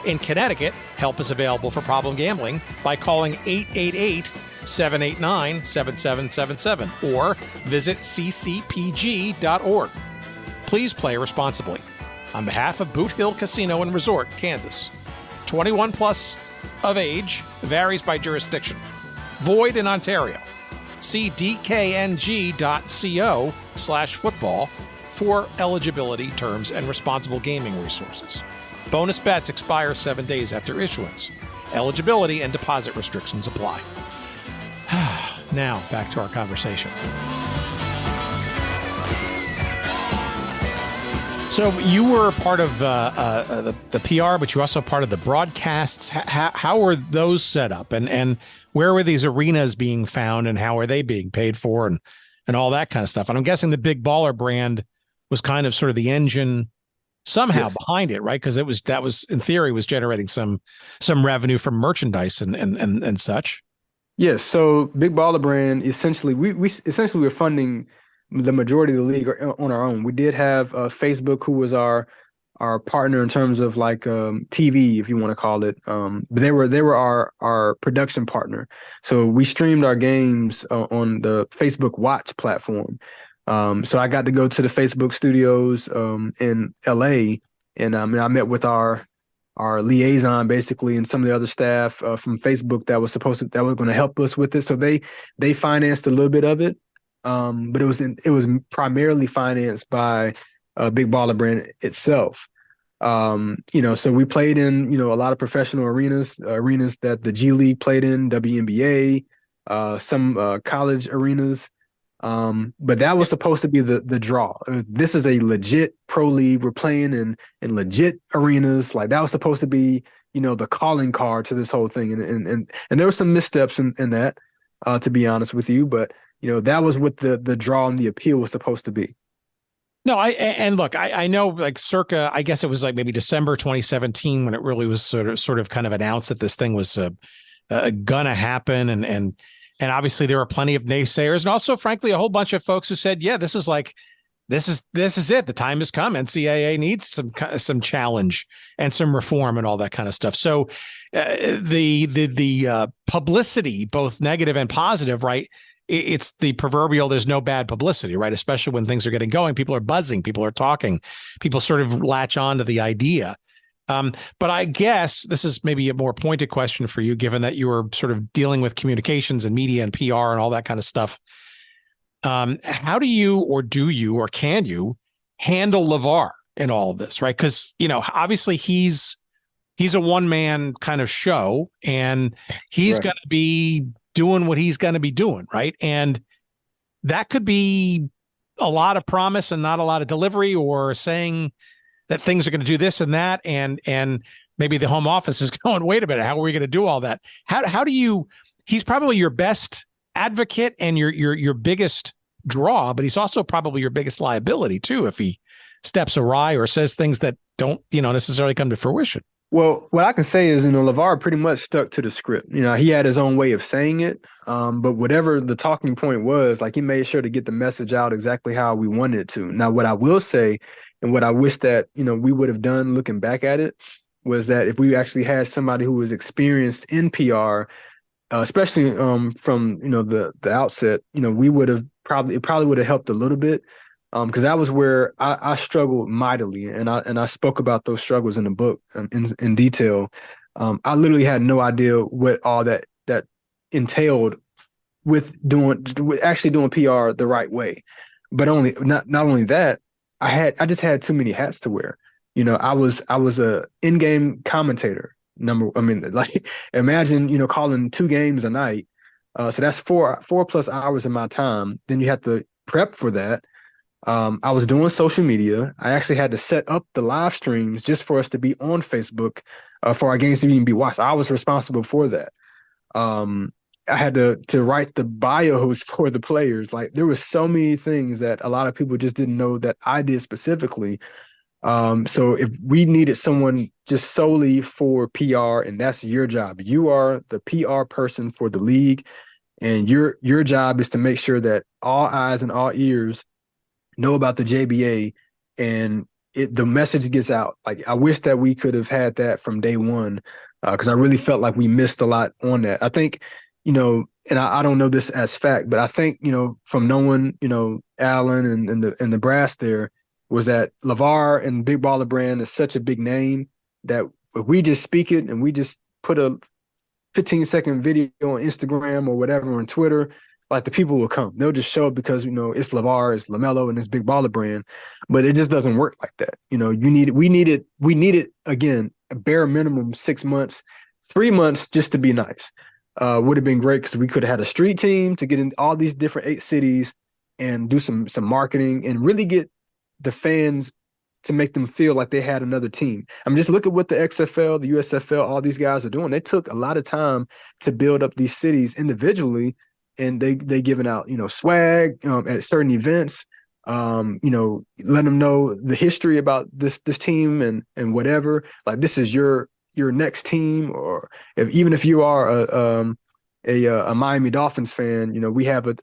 In Connecticut, help is available for problem gambling by calling 888-789-7777 or visit ccpg.org. Please play responsibly. On behalf of Boot Hill Casino and Resort, Kansas. 21 plus of age, varies by jurisdiction. Void in Ontario. See dkng.co/football for eligibility, terms, and responsible gaming resources. Bonus bets expire 7 days after issuance. Eligibility and deposit restrictions apply. Now, back to our conversation. So you were part of the PR, but you also part of the broadcasts. How were those set up? And where were these arenas being found, and how are they being paid for, and all that kind of stuff? And I'm guessing the Big Baller brand was kind of sort of the engine somehow behind it, right? Because that was in theory was generating some revenue from merchandise and such. Yes. So Big Baller brand, essentially, we were funding the majority of the league on our own. We did have Facebook, who was our partner in terms of like TV, if you want to call it. But they were our production partner. So we streamed our games on the Facebook Watch platform. So I got to go to the Facebook studios in LA, and I met with our liaison basically, and some of the other staff from Facebook that were going to help us with it. So they financed a little bit of it, but it was primarily financed by Big Baller brand itself. So we played in a lot of professional arenas that the G League played in, WNBA, some college arenas. But that was supposed to be the draw. This is a legit pro league. We're playing in legit arenas. Like that was supposed to be, the calling card to this whole thing. And there were some missteps in that, to be honest with you. But, that was what the draw and the appeal was supposed to be. No, I know like circa, I guess it was like maybe December 2017 when it really was sort of kind of announced that this thing was gonna happen, and obviously there are plenty of naysayers, and also, frankly, a whole bunch of folks who said, yeah, this is it. The time has come. NCAA needs some challenge and some reform and all that kind of stuff. So the publicity, both negative and positive, right? It's the proverbial, there's no bad publicity, right? Especially when things are getting going. People are buzzing, people are talking, people sort of latch on to the idea. But I guess this is maybe a more pointed question for you, given that you were sort of dealing with communications and media and PR and all that kind of stuff. How do you, or do you, or can you handle LaVar in all of this, right? Because, obviously he's a one-man kind of show, and he's going to be doing what he's going to be doing, right? And that could be a lot of promise and not a lot of delivery, or saying that things are going to do this and that, and maybe the home office is going, wait a minute, how are we going to do all that? How do you? He's probably your best advocate and your biggest draw, but he's also probably your biggest liability too if he steps awry or says things that don't necessarily come to fruition. Well, what I can say is, LaVar pretty much stuck to the script. He had his own way of saying it, but whatever the talking point was, like, he made sure to get the message out exactly how we wanted it to. Now, what I will say, and what I wish that, we would have done looking back at it, was that if we actually had somebody who was experienced in PR, especially from, the outset, we would have probably would have helped a little bit. Because that was where I struggled mightily, and I spoke about those struggles in the book in detail. I literally had no idea what all that entailed with actually doing PR the right way. But not only that, I just had too many hats to wear. I was a in-game commentator. Imagine calling 2 games a night. So that's 4+ hours of my time. Then you have to prep for that. I was doing social media. I actually had to set up the live streams just for us to be on Facebook, for our games to even be watched. I was responsible for that. I had to write the bios for the players. Like, there were so many things that a lot of people just didn't know that I did specifically. So if we needed someone just solely for PR, and that's your job, you are the PR person for the league, and your job is to make sure that all eyes and all ears know about the JBA, and the message gets out. Like, I wish that we could have had that from day one, because I really felt like we missed a lot on that. I think, and I don't know this as fact, but I think, from knowing, Allen and the brass there, was that LaVar and Big Baller Brand is such a big name that if we just speak it and we just put a 15-second video on Instagram or whatever on Twitter, like, the people will come. They'll just show up because, it's LaVar, it's LaMelo, and it's Big Baller Brand. But it just doesn't work like that. We needed, again, a bare minimum 6 months, 3 months just to be nice. Would have been great, because we could have had a street team to get in all these different 8 cities and do some marketing and really get the fans to make them feel like they had another team. Just look at what the XFL, the USFL, all these guys are doing. They took a lot of time to build up these cities individually, and they giving out, swag at certain events, letting them know the history about this team and whatever. Like, this is your next team, or even if you are a Miami Dolphins fan, we have a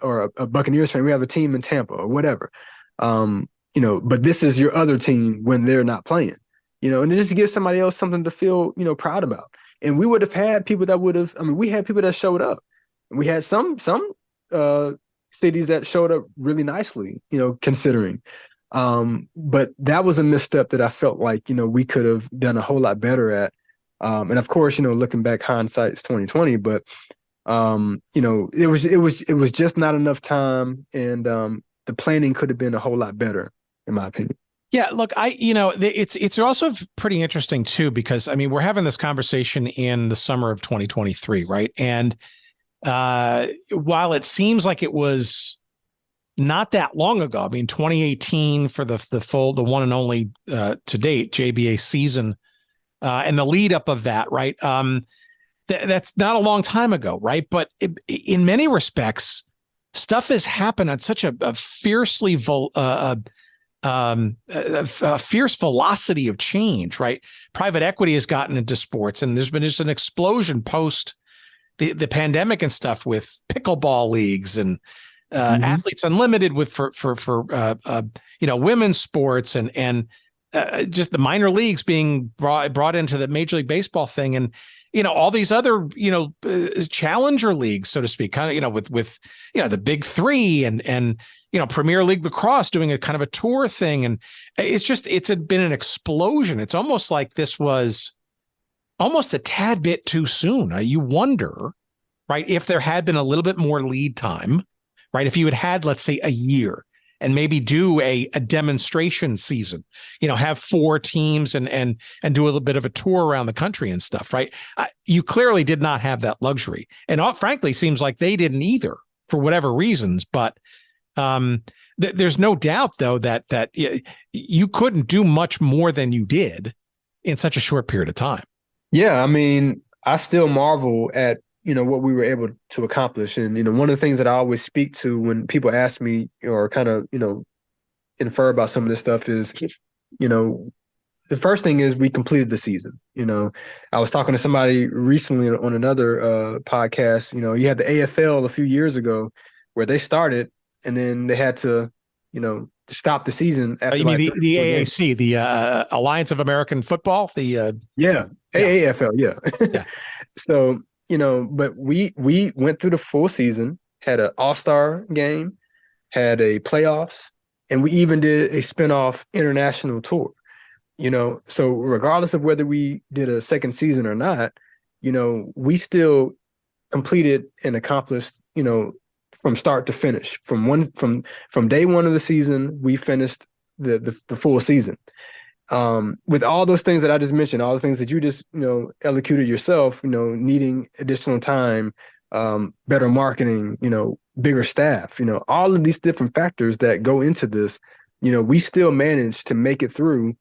Buccaneers fan, we have a team in Tampa or whatever. But this is your other team when they're not playing, and it just gives somebody else something to feel, proud about. And we would have had people that we had people that showed up. We had some cities that showed up really nicely, considering. But that was a misstep that I felt like, we could have done a whole lot better at. And of course, looking back, hindsight's 2020. But it was just not enough time, and the planning could have been a whole lot better, in my opinion. Yeah, look, it's also pretty interesting too, because we're having this conversation in the summer of 2023, right? And while it seems like it was not that long ago, 2018 for the one and only to date JBA season, and the lead up of that, right? That's not a long time ago, right? But in many respects, stuff has happened at such a fiercely fierce velocity of change, right? Private equity has gotten into sports, and there's been just an explosion post the pandemic and stuff with pickleball leagues and Athletes Unlimited with for women's sports and just the minor leagues being brought into the Major League Baseball thing, and all these other challenger leagues, so to speak, kind of with the big three and Premier League lacrosse doing a kind of a tour thing, and it's been an explosion. It's almost like this was almost a tad bit too soon. You wonder, right, if there had been a little bit more lead time, right? If you had, let's say, a year and maybe do a demonstration season, have 4 teams and do a little bit of a tour around the country and stuff, right? You clearly did not have that luxury. And frankly, seems like they didn't either for whatever reasons. But there's no doubt, though, that you couldn't do much more than you did in such a short period of time. Yeah, I mean, I still marvel at what we were able to accomplish. And, one of the things that I always speak to when people ask me or kind of, infer about some of this stuff is, the first thing is we completed the season. I was talking to somebody recently on another podcast. You had the AFL a few years ago where they started and then they had to, stop the season after you mean the AAC, the Alliance of American Football, AAFL, yeah. So, but we went through the full season, had an Ausar game, had a playoffs, and we even did a spinoff international tour. So regardless of whether we did a second season or not, we still completed and accomplished, from start to finish. From day one of the season, we finished the full season. With all those things that I just mentioned, all the things that you just, elocuted yourself, needing additional time, better marketing, bigger staff, all of these different factors that go into this, we still managed to make it through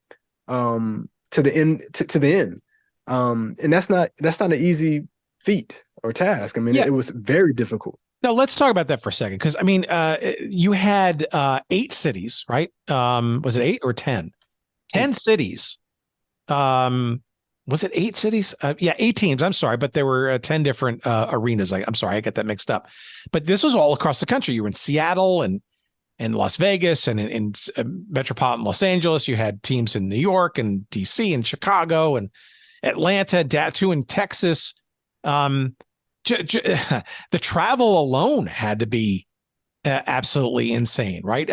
to the end, to the end. And that's not an easy feat or task. I mean, It was very difficult. No, let's talk about that for a second. Because, I mean, you had 8 cities, right? Was it 8 or 10? 10 cities. Was it 8 cities? 8 teams. I'm sorry, but there were 10 different arenas. I'm sorry, I get that mixed up. But this was all across the country. You were in Seattle and Las Vegas and in metropolitan Los Angeles. You had teams in New York and DC and Chicago and Atlanta, 2 in Texas. The travel alone had to be absolutely insane, right?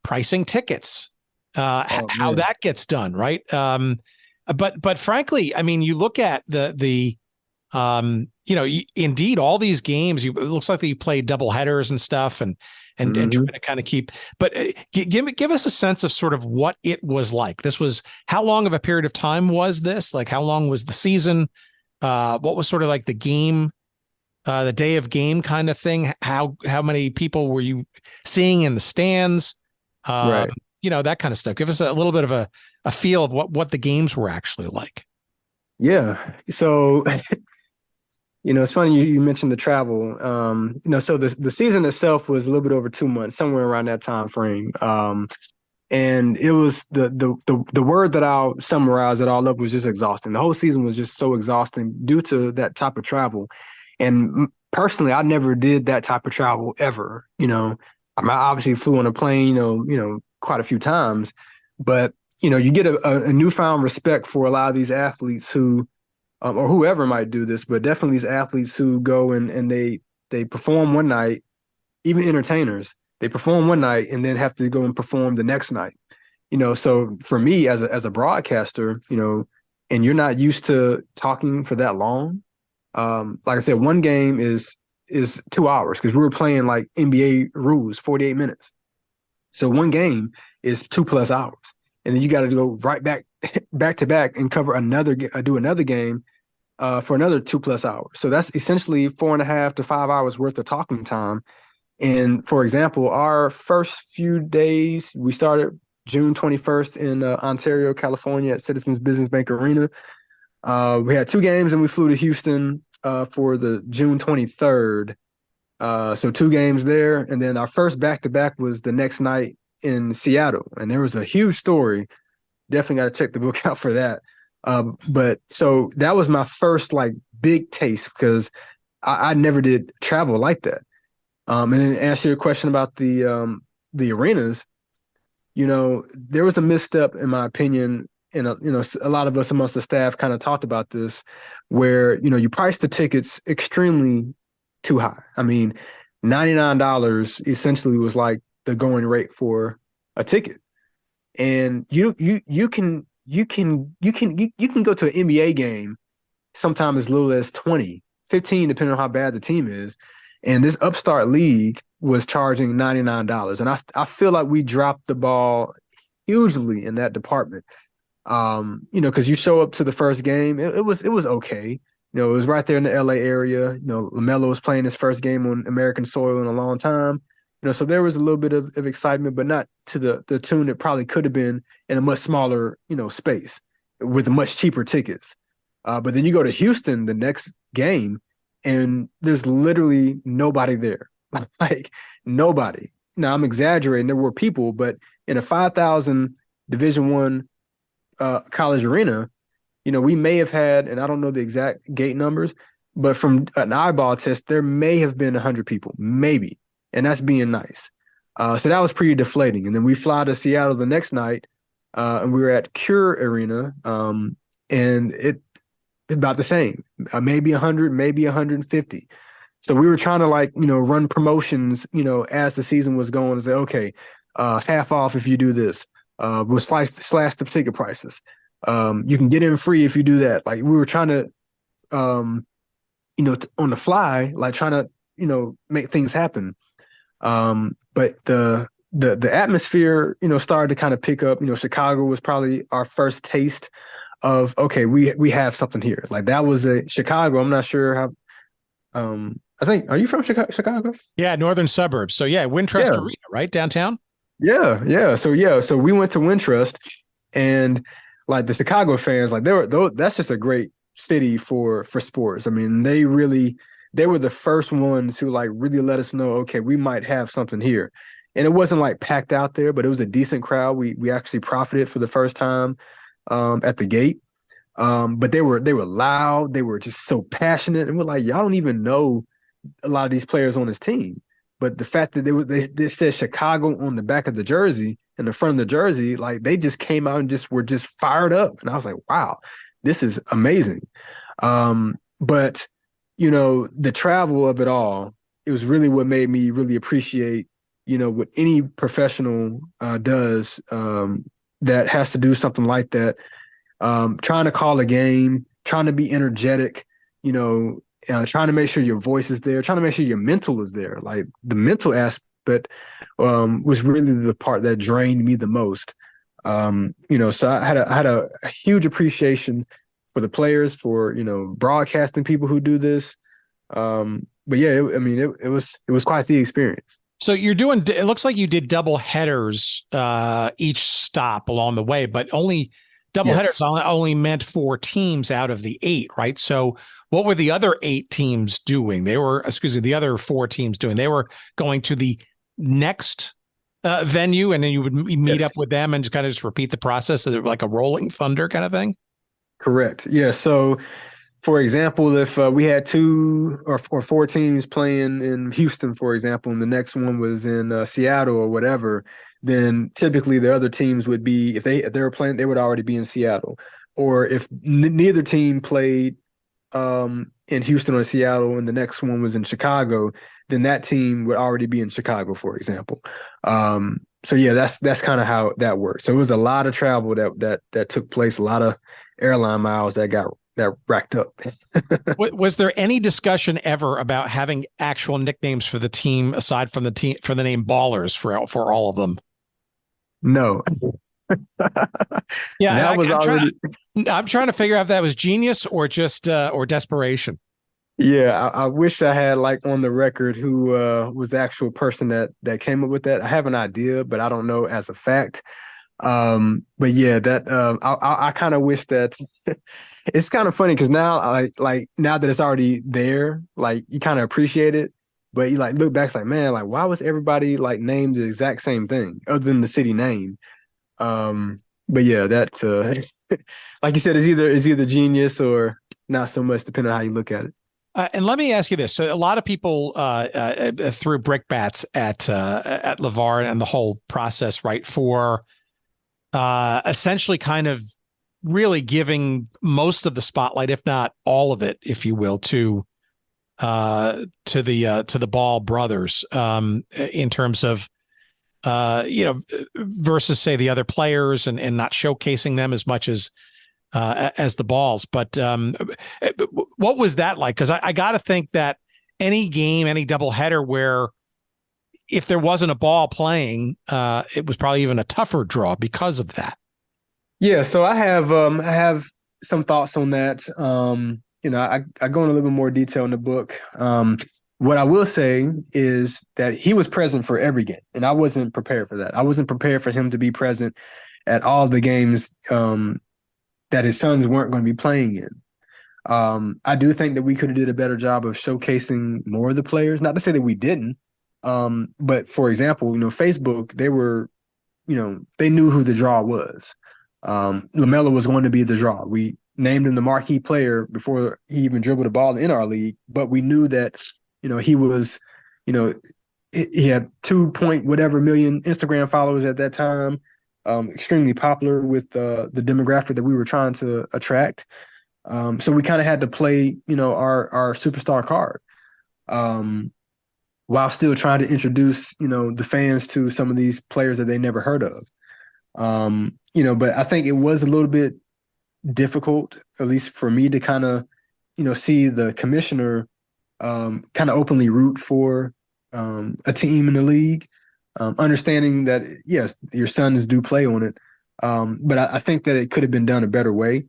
Pricing tickets. How that gets done, right? But frankly, I mean, you look at the indeed all these games. It looks like you played double headers and stuff, and trying to kind of keep. But give us a sense of sort of what it was like. This was, how long of a period of time was this? Like, how long was the season? What was sort of like the game? The day of game kind of thing. How many people were you seeing in the stands? Right. That kind of stuff. Give us a little bit of a feel of what the games were actually like. Yeah. So, it's funny you mentioned the travel. So the season itself was a little bit over 2 months, somewhere around that time frame. And it was the word that I'll summarize it all up was just exhausting. The whole season was just so exhausting due to that type of travel. And personally, I never did that type of travel ever. I obviously flew on a plane, quite a few times, but you get a newfound respect for a lot of these athletes who, or whoever might do this, but definitely these athletes who go and they perform one night, even entertainers, they perform one night and then have to go and perform the next night. So for me as a broadcaster, and you're not used to talking for that long. Like I said, one game is 2 hours because we were playing like NBA rules, 48 minutes. So one game is 2+ hours, and then you got to go right back to back and cover do another game for another 2+ hours. So that's essentially 4.5 to 5 hours worth of talking time. And for example, our first few days, we started June 21st in Ontario, California at Citizens Business Bank Arena. We had 2 games and we flew to Houston for the June 23rd. So 2 games there. And then our first back-to-back was the next night in Seattle. And there was a huge story. Definitely got to check the book out for that. But so that was my first like big taste because I never did travel like that. And then answer your question about the arenas. There was a misstep in my opinion, and a lot of us amongst the staff kind of talked about this, where you priced the tickets extremely too high. I mean, $99 essentially was like the going rate for a ticket, and you can go to an NBA game sometime as little as 20, 15, depending on how bad the team is. And this upstart league was charging $99. And I feel like we dropped the ball hugely in that department. Because you show up to the first game, it was okay. It was right there in the LA area. LaMelo was playing his first game on American soil in a long time. So there was a little bit of excitement, but not to the tune it probably could have been in a much smaller, space with much cheaper tickets. But then you go to Houston the next game, and there's literally nobody there, like nobody. Now I'm exaggerating. There were people, but in a 5,000 Division I college arena, we may have had, and I don't know the exact gate numbers, but from an eyeball test, there may have been 100 people, maybe, and that's being nice. So that was pretty deflating. And then we fly to Seattle the next night, and we were at Cure Arena, and it about the same, maybe 100, maybe 150. So we were trying to run promotions, as the season was going, and say, okay, half off if you do this. We'll slash the ticket prices. You can get in free if you do that. Like we were trying to, on the fly, trying to, make things happen. But the atmosphere, started to kind of pick up. Chicago was probably our first taste of, okay, we have something here. Like that was Chicago. I'm not sure how. I think, are you from Chicago? Yeah, northern suburbs. So yeah, Wintrust Arena, right downtown. Yeah. So we went to Wintrust, and like the Chicago fans, like that's just a great city for sports. I mean, they were the first ones who really let us know, okay, we might have something here. And it wasn't packed out there, but it was a decent crowd. We actually profited for the first time at the gate. But they were loud. They were just so passionate, and we're like, y'all don't even know a lot of these players on this team. But the fact that they said Chicago on the back of the jersey, in the front of the jersey, they just came out and were just fired up. And I was like, wow, this is amazing. But the travel of it all, it was really what made me really appreciate, what any professional does that has to do something like that. Trying to call a game, trying to be energetic, trying to make sure your voice is there, trying to make sure your mental is there. Like the mental aspect was really the part that drained me the most. So I had a huge appreciation for the players, for, broadcasting people who do this. But yeah, it was quite the experience. So it looks like you did double headers each stop along the way, but only double headers only meant 4 teams out of the 8, right? So what were the other 8 teams doing? The other 4 teams doing? They were going to the next venue, and then you would meet up with them and just kind of repeat the process, like a rolling thunder kind of thing? Correct. Yeah. So, for example, if we had 2 or 4 teams playing in Houston, for example, and the next one was in Seattle or whatever, then typically the other teams would be, if they were playing, they would already be in Seattle. Or if neither team played in Houston or Seattle and the next one was in Chicago, then that team would already be in Chicago, for example. So yeah, that's kind of how that worked. So it was a lot of travel that took place, a lot of airline miles that racked up. Was there any discussion ever about having actual nicknames for the team aside from the name Ballers for all of them? No. Yeah, I'm trying to figure out if that was genius or just or desperation. Yeah, I wish I had on the record who was the actual person that came up with that. I have an idea, but I don't know as a fact. But yeah, that I kind of wish that it's kind of funny because now now that it's already there, you kind of appreciate it, but you look back, it's man, why was everybody named the exact same thing other than the city name? But yeah, that like you said, is either genius or not so much, depending on how you look at it. And let me ask you this: so a lot of people threw brickbats at LaVar and the whole process, right? For essentially, kind of really giving most of the spotlight, if not all of it, if you will, to the Ball brothers, in terms of versus say the other players and not showcasing them as much as the Balls. But what was that like? Because I got to think that any game, any doubleheader where if there wasn't a Ball playing, it was probably even a tougher draw because of that. Yeah, so I have some thoughts on that. I go in a little bit more detail in the book. What I will say is that he was present for every game, and I wasn't prepared for that. I wasn't prepared for him to be present at all the games that his sons weren't going to be playing in. I do think that we could have did a better job of showcasing more of the players. Not to say that we didn't, but for example, Facebook, they knew who the draw was. LaMelo was going to be the draw. We named him the marquee player before he even dribbled the ball in our league, but we knew that, he was, he had 2 whatever million Instagram followers at that time, extremely popular with the demographic that we were trying to attract. So we kind of had to play, our superstar card, while still trying to introduce, the fans to some of these players that they never heard of. But I think it was a little bit difficult, at least for me, to kind of, see the commissioner kind of openly root for a team in the league, understanding that, yes, your sons do play on it. But I think that it could have been done a better way,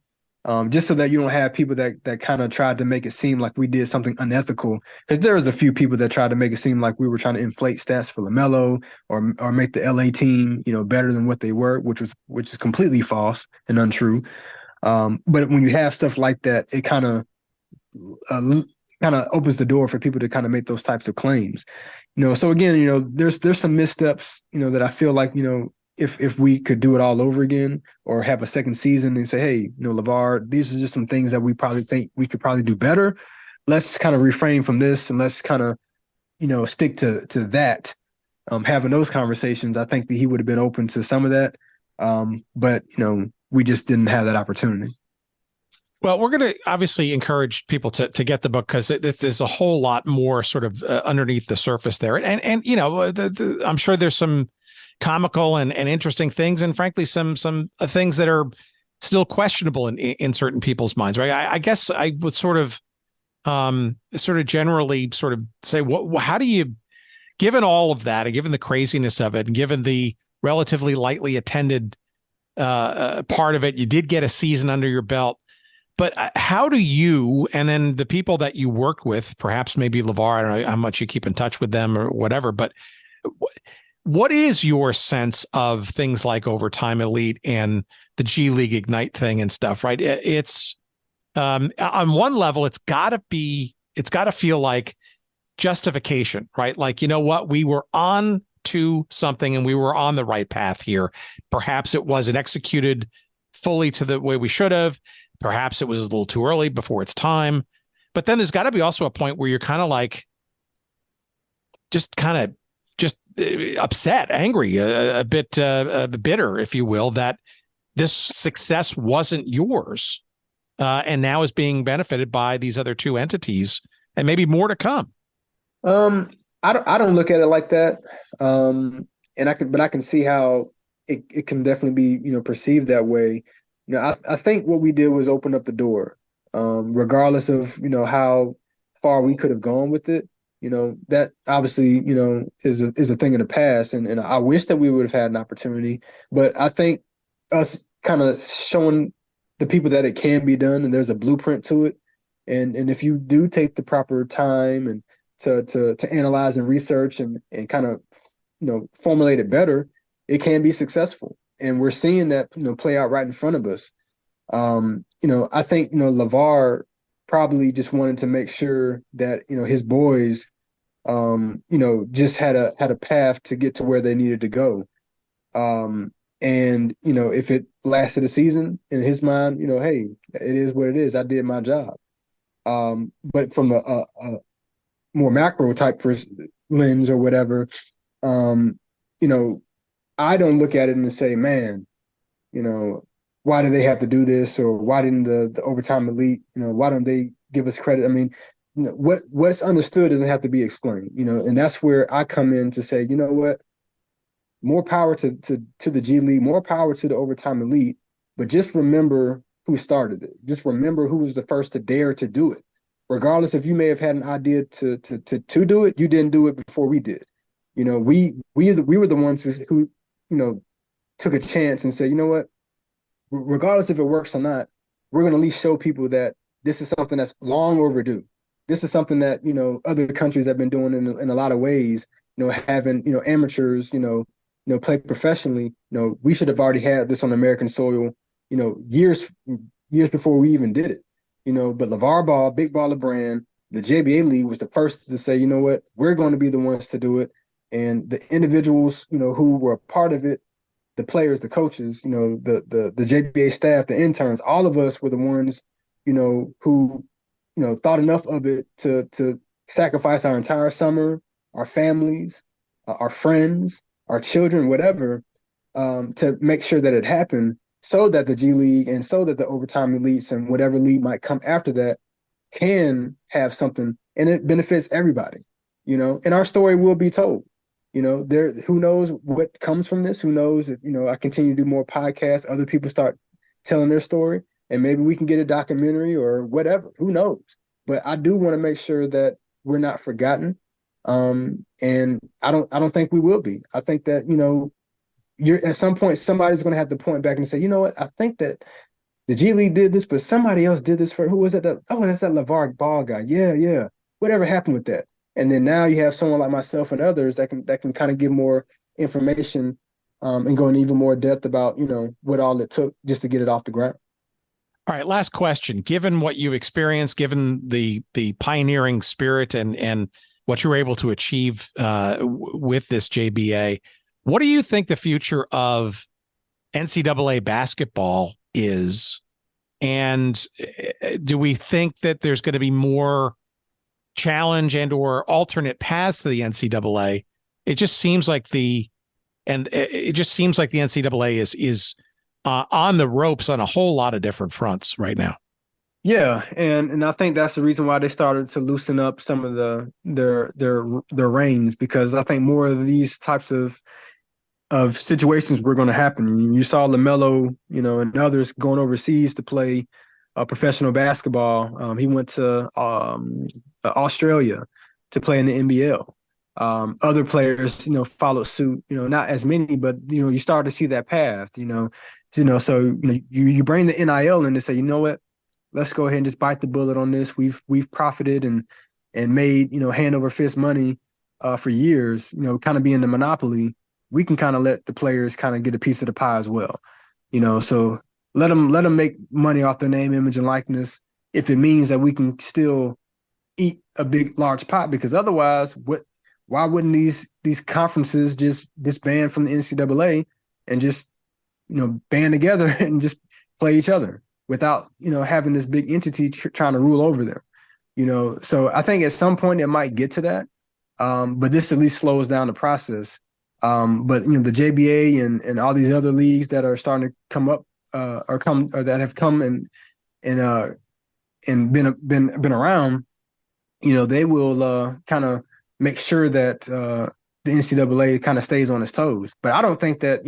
just so that you don't have people that kind of tried to make it seem like we did something unethical. Because there was a few people that tried to make it seem like we were trying to inflate stats for LaMelo or make the LA team, better than what they were, which is completely false and untrue. But when you have stuff like that, it kind of opens the door for people to kind of make those types of claims. So again, there's some missteps, that I feel like, if we could do it all over again or have a second season and say, hey, LaVar, these are just some things that we probably think we could probably do better. Let's kind of refrain from this and let's kind of, stick to that. Having those conversations, I think that he would have been open to some of that. But we just didn't have that opportunity. Well, we're going to obviously encourage people to get the book because there's a whole lot more sort of underneath the surface there. And I'm sure there's some comical and interesting things, and frankly, some things that are still questionable in certain people's minds, right? I guess I would sort of generally sort of say, how do you, given all of that and given the craziness of it and given the relatively lightly attended part of it, you did get a season under your belt. But how do you, and then the people that you work with, perhaps maybe LaVar, I don't know how much you keep in touch with them or whatever, but what is your sense of things like Overtime Elite and the G League Ignite thing and stuff, right? It's on one level, it's got to feel like justification, right? Like, what, we were on to something and we were on the right path here. Perhaps it wasn't executed fully to the way we should have. Perhaps it was a little too early before its time. But then there's got to be also a point where you're kind of like, just upset, angry, a bit bitter, if you will, that this success wasn't yours, and now is being benefited by these other two entities, and maybe more to come. I don't look at it like that, but I can see how it can definitely be perceived that way. I think what we did was open up the door, regardless of how far we could have gone with it. That obviously, is a thing in the past. And I wish that we would have had an opportunity. But I think us kind of showing the people that it can be done and there's a blueprint to it. And if you do take the proper time and to analyze and research and kind of, formulate it better, it can be successful. And we're seeing that, play out right in front of us. I think, LaVar probably just wanted to make sure that, his boys, just had a path to get to where they needed to go. And, if it lasted a season, in his mind, hey, it is what it is. I did my job. But from a more macro type lens or whatever, you know, I don't look at it and say, man, you know, why do they have to do this, or why didn't the overtime elite, why don't they give us credit? I mean, what's understood doesn't have to be explained, and that's where I come in to say, you know what, more power to the G League, more power to the overtime elite, but just remember who started it. Just remember who was the first to dare to do it. Regardless if you may have had an idea to do it, you didn't do it before we did. We were the ones who took a chance and said, you know what, regardless if it works or not, we're going to at least show people that this is something that's long overdue. This is something that, other countries have been doing in a lot of ways, having, amateurs, play professionally. We should have already had this on American soil, years before we even did it. But LaVar Ball, Big Baller Brand, the JBA League was the first to say, you know what, we're going to be the ones to do it. And the individuals, who were a part of it, the players, the coaches, the JBA staff, the interns, all of us were the ones, who, thought enough of it to sacrifice our entire summer, our families, our friends, our children, whatever, to make sure that it happened, so that the G League and so that the overtime elites and whatever league might come after that can have something, and it benefits everybody, and our story will be told. Who knows what comes from this? Who knows if, I continue to do more podcasts, other people start telling their story, and maybe we can get a documentary or whatever. Who knows? But I do want to make sure that we're not forgotten. And I don't think we will be. I think that, you're at some point, somebody's going to have to point back and say, you know what? I think that the G League did this, but somebody else did this for, who was it? That's that LaVar Ball guy. Yeah. Whatever happened with that? And then now you have someone like myself and others that can kind of give more information, and go in even more depth about, what all it took just to get it off the ground. All right, last question. Given what you've experienced, given the pioneering spirit and what you were able to achieve with this JBA, what do you think the future of NCAA basketball is? And do we think that there's going to be more challenge and or alternate paths to the NCAA? It just seems like the NCAA is on the ropes on a whole lot of different fronts right now. Yeah, and I think that's the reason why they started to loosen up some of their reins, because I think more of these types of situations were going to happen. You saw LaMelo, and others going overseas to play professional basketball. He went to Australia to play in the NBL. Other players, followed suit. Not as many, but you start to see that path. So you bring the NIL in to say, you know what, let's go ahead and just bite the bullet on this. We've profited and made hand over fist money for years. Kind of being the monopoly. We can kind of let the players kind of get a piece of the pie as well. So let them make money off their name, image, and likeness, if it means that we can still eat a big, large pot. Because otherwise, why wouldn't these conferences just disband from the NCAA and just band together and just play each other without having this big entity trying to rule over them? So I think at some point it might get to that, but this at least slows down the process. But the JBA and all these other leagues that are starting to come up or that have come and been around, they will kind of make sure that the NCAA kind of stays on its toes. But I don't think that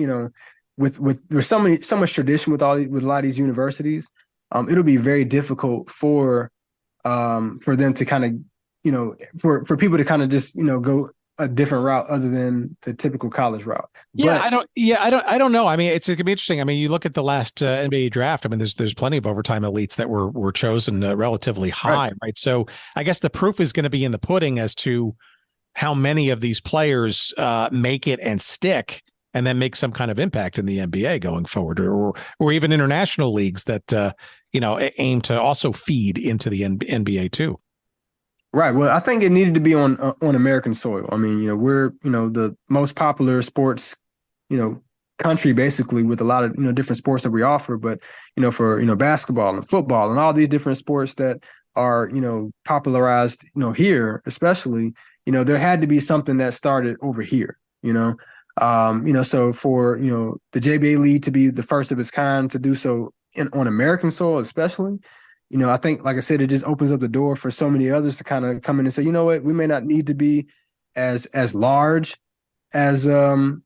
with there's so much tradition with a lot of these universities, it'll be very difficult for them to kind of for people to kind of just go a different route other than the typical college route. I don't know. I mean, it's going to be interesting. I mean, you look at the last NBA draft. I mean, there's plenty of overtime elites that were chosen relatively high, right? So I guess the proof is going to be in the pudding as to how many of these players make it and stick, and then make some kind of impact in the NBA going forward, or even international leagues that aim to also feed into the NBA too. Right. Well, I think it needed to be on American soil. I mean, we're the most popular sports country basically, with a lot of different sports that we offer. But for basketball and football and all these different sports that are, popularized, here, especially, there had to be something that started over here, so for, the JBA League to be the first of its kind to do so on American soil, especially, I think, like I said, it just opens up the door for so many others to kind of come in and say, you know what, we may not need to be as large as the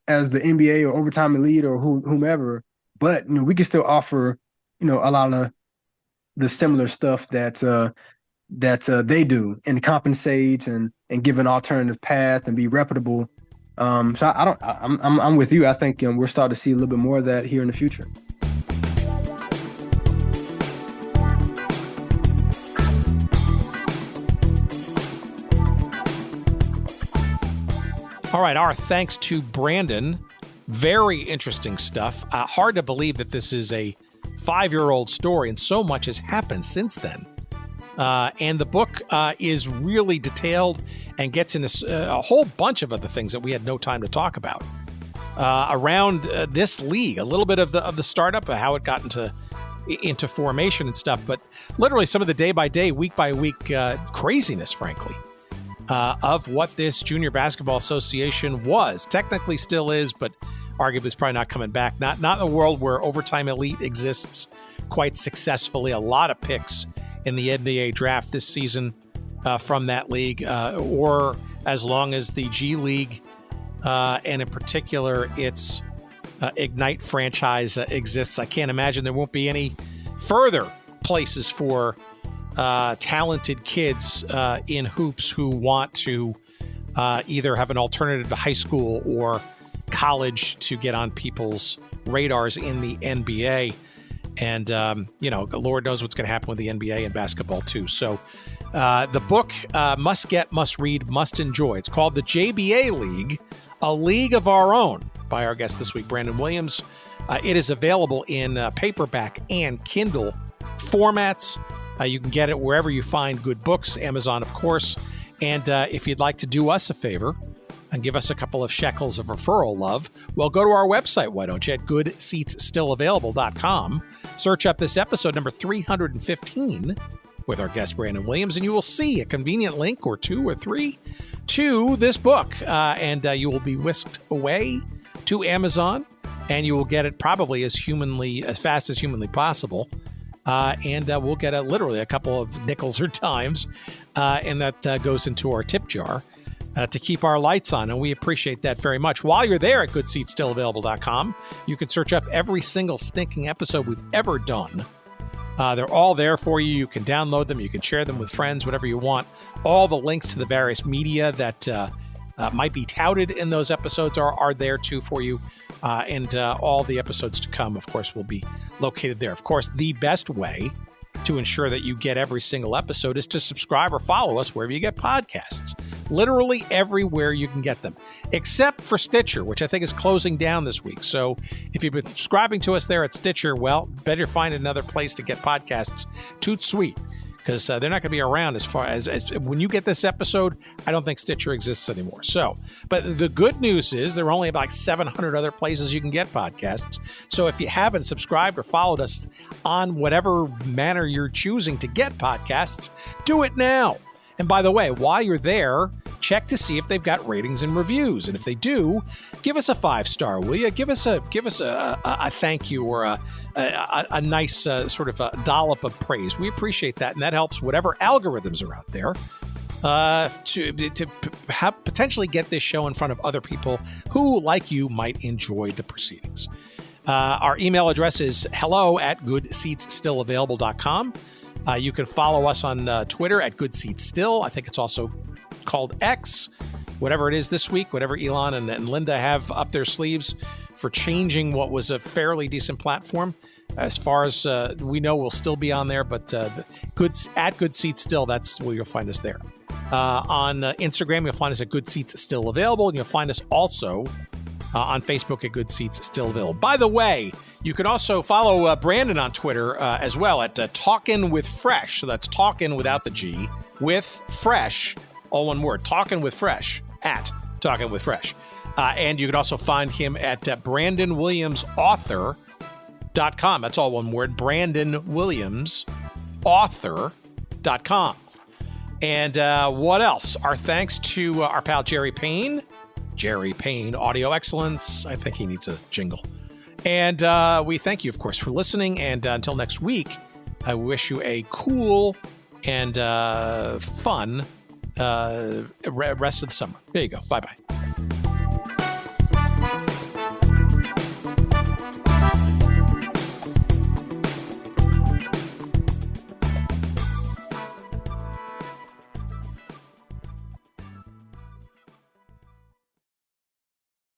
NBA or Overtime Elite or whomever, but, we can still offer, a lot of the similar stuff that they do and compensate and give an alternative path and be reputable. So I'm with you. I think we're starting to see a little bit more of that here in the future. All right, our thanks to Brandon. Very interesting stuff. Hard to believe that this is a 5-year-old story, and so much has happened since then. And the book is really detailed and gets into a whole bunch of other things that we had no time to talk about around this league. A little bit of the startup, how it got into formation and stuff, but literally some of the day-by-day, week-by-week craziness, frankly, of what this Junior Basketball Association was. Technically still is, but arguably is probably not coming back. Not in a world where Overtime Elite exists quite successfully. A lot of picks in the NBA draft this season from that league, or as long as the G League, and in particular its Ignite franchise exists. I can't imagine there won't be any further places for talented kids in hoops who want to either have an alternative to high school or college to get on people's radars in the NBA. And, Lord knows what's going to happen with the NBA and basketball too. So the book, must get, must read, must enjoy. It's called The JBA League, A League of Our Own, by our guest this week, Brandon Williams. It is available in paperback and Kindle formats. You can get it wherever you find good books, Amazon, of course. And if you'd like to do us a favor and give us a couple of shekels of referral love, well, go to our website, why don't you, at goodseatsstillavailable.com. Search up this episode number 315 with our guest, Brandon Williams, and you will see a convenient link or two or three to this book. And you will be whisked away to Amazon, and you will get it probably as fast as humanly possible. And we'll get literally a couple of nickels or dimes, and that goes into our tip jar to keep our lights on, and we appreciate that very much. While you're there at goodseatsstillavailable.com, you can search up every single stinking episode we've ever done. They're all there for you. You can download them. You can share them with friends, whatever you want. All the links to the various media that might be touted in those episodes are there too for you. And all the episodes to come, of course, will be located there. Of course, the best way to ensure that you get every single episode is to subscribe or follow us wherever you get podcasts. Literally everywhere you can get them, except for Stitcher, which I think is closing down this week. So if you've been subscribing to us there at Stitcher, well, better find another place to get podcasts. Toot sweet. Because they're not going to be around as far as when you get this episode. I don't think Stitcher exists anymore. So, but the good news is there are only about 700 other places you can get podcasts. So if you haven't subscribed or followed us on whatever manner you're choosing to get podcasts, do it now. And by the way, while you're there, check to see if they've got ratings and reviews. And if they do, give us a 5-star, will you? Give us a thank you or a nice sort of a dollop of praise. We appreciate that, and that helps whatever algorithms are out there to potentially get this show in front of other people who, like you, might enjoy the proceedings. Our email address is hello@goodseatsstillavailable.com. You can follow us on Twitter at GoodSeatsStill. I think it's also called X, whatever it is this week, whatever Elon and Linda have up their sleeves for changing what was a fairly decent platform. As far as we know, we'll still be on there, but at GoodSeatsStill, that's where you'll find us there. On Instagram, you'll find us at GoodSeatsStillAvailable, and you'll find us also on Facebook at Good Seats Still Available. By the way, you can also follow Brandon on Twitter as well at Talkin' with Fresh. So that's Talkin' without the G, with Fresh, all one word. Talkin' with Fresh, at Talkin' with Fresh. And you can also find him at BrandonWilliamsAuthor.com. That's all one word. Brandon Williams, author.com. sportscast.com. And what else? Our thanks to our pal Jerry Payne. Jerry Payne, Audio Excellence. I think he needs a jingle. And we thank you, of course, for listening. And until next week, I wish you a cool and fun rest of the summer. There you go. Bye-bye.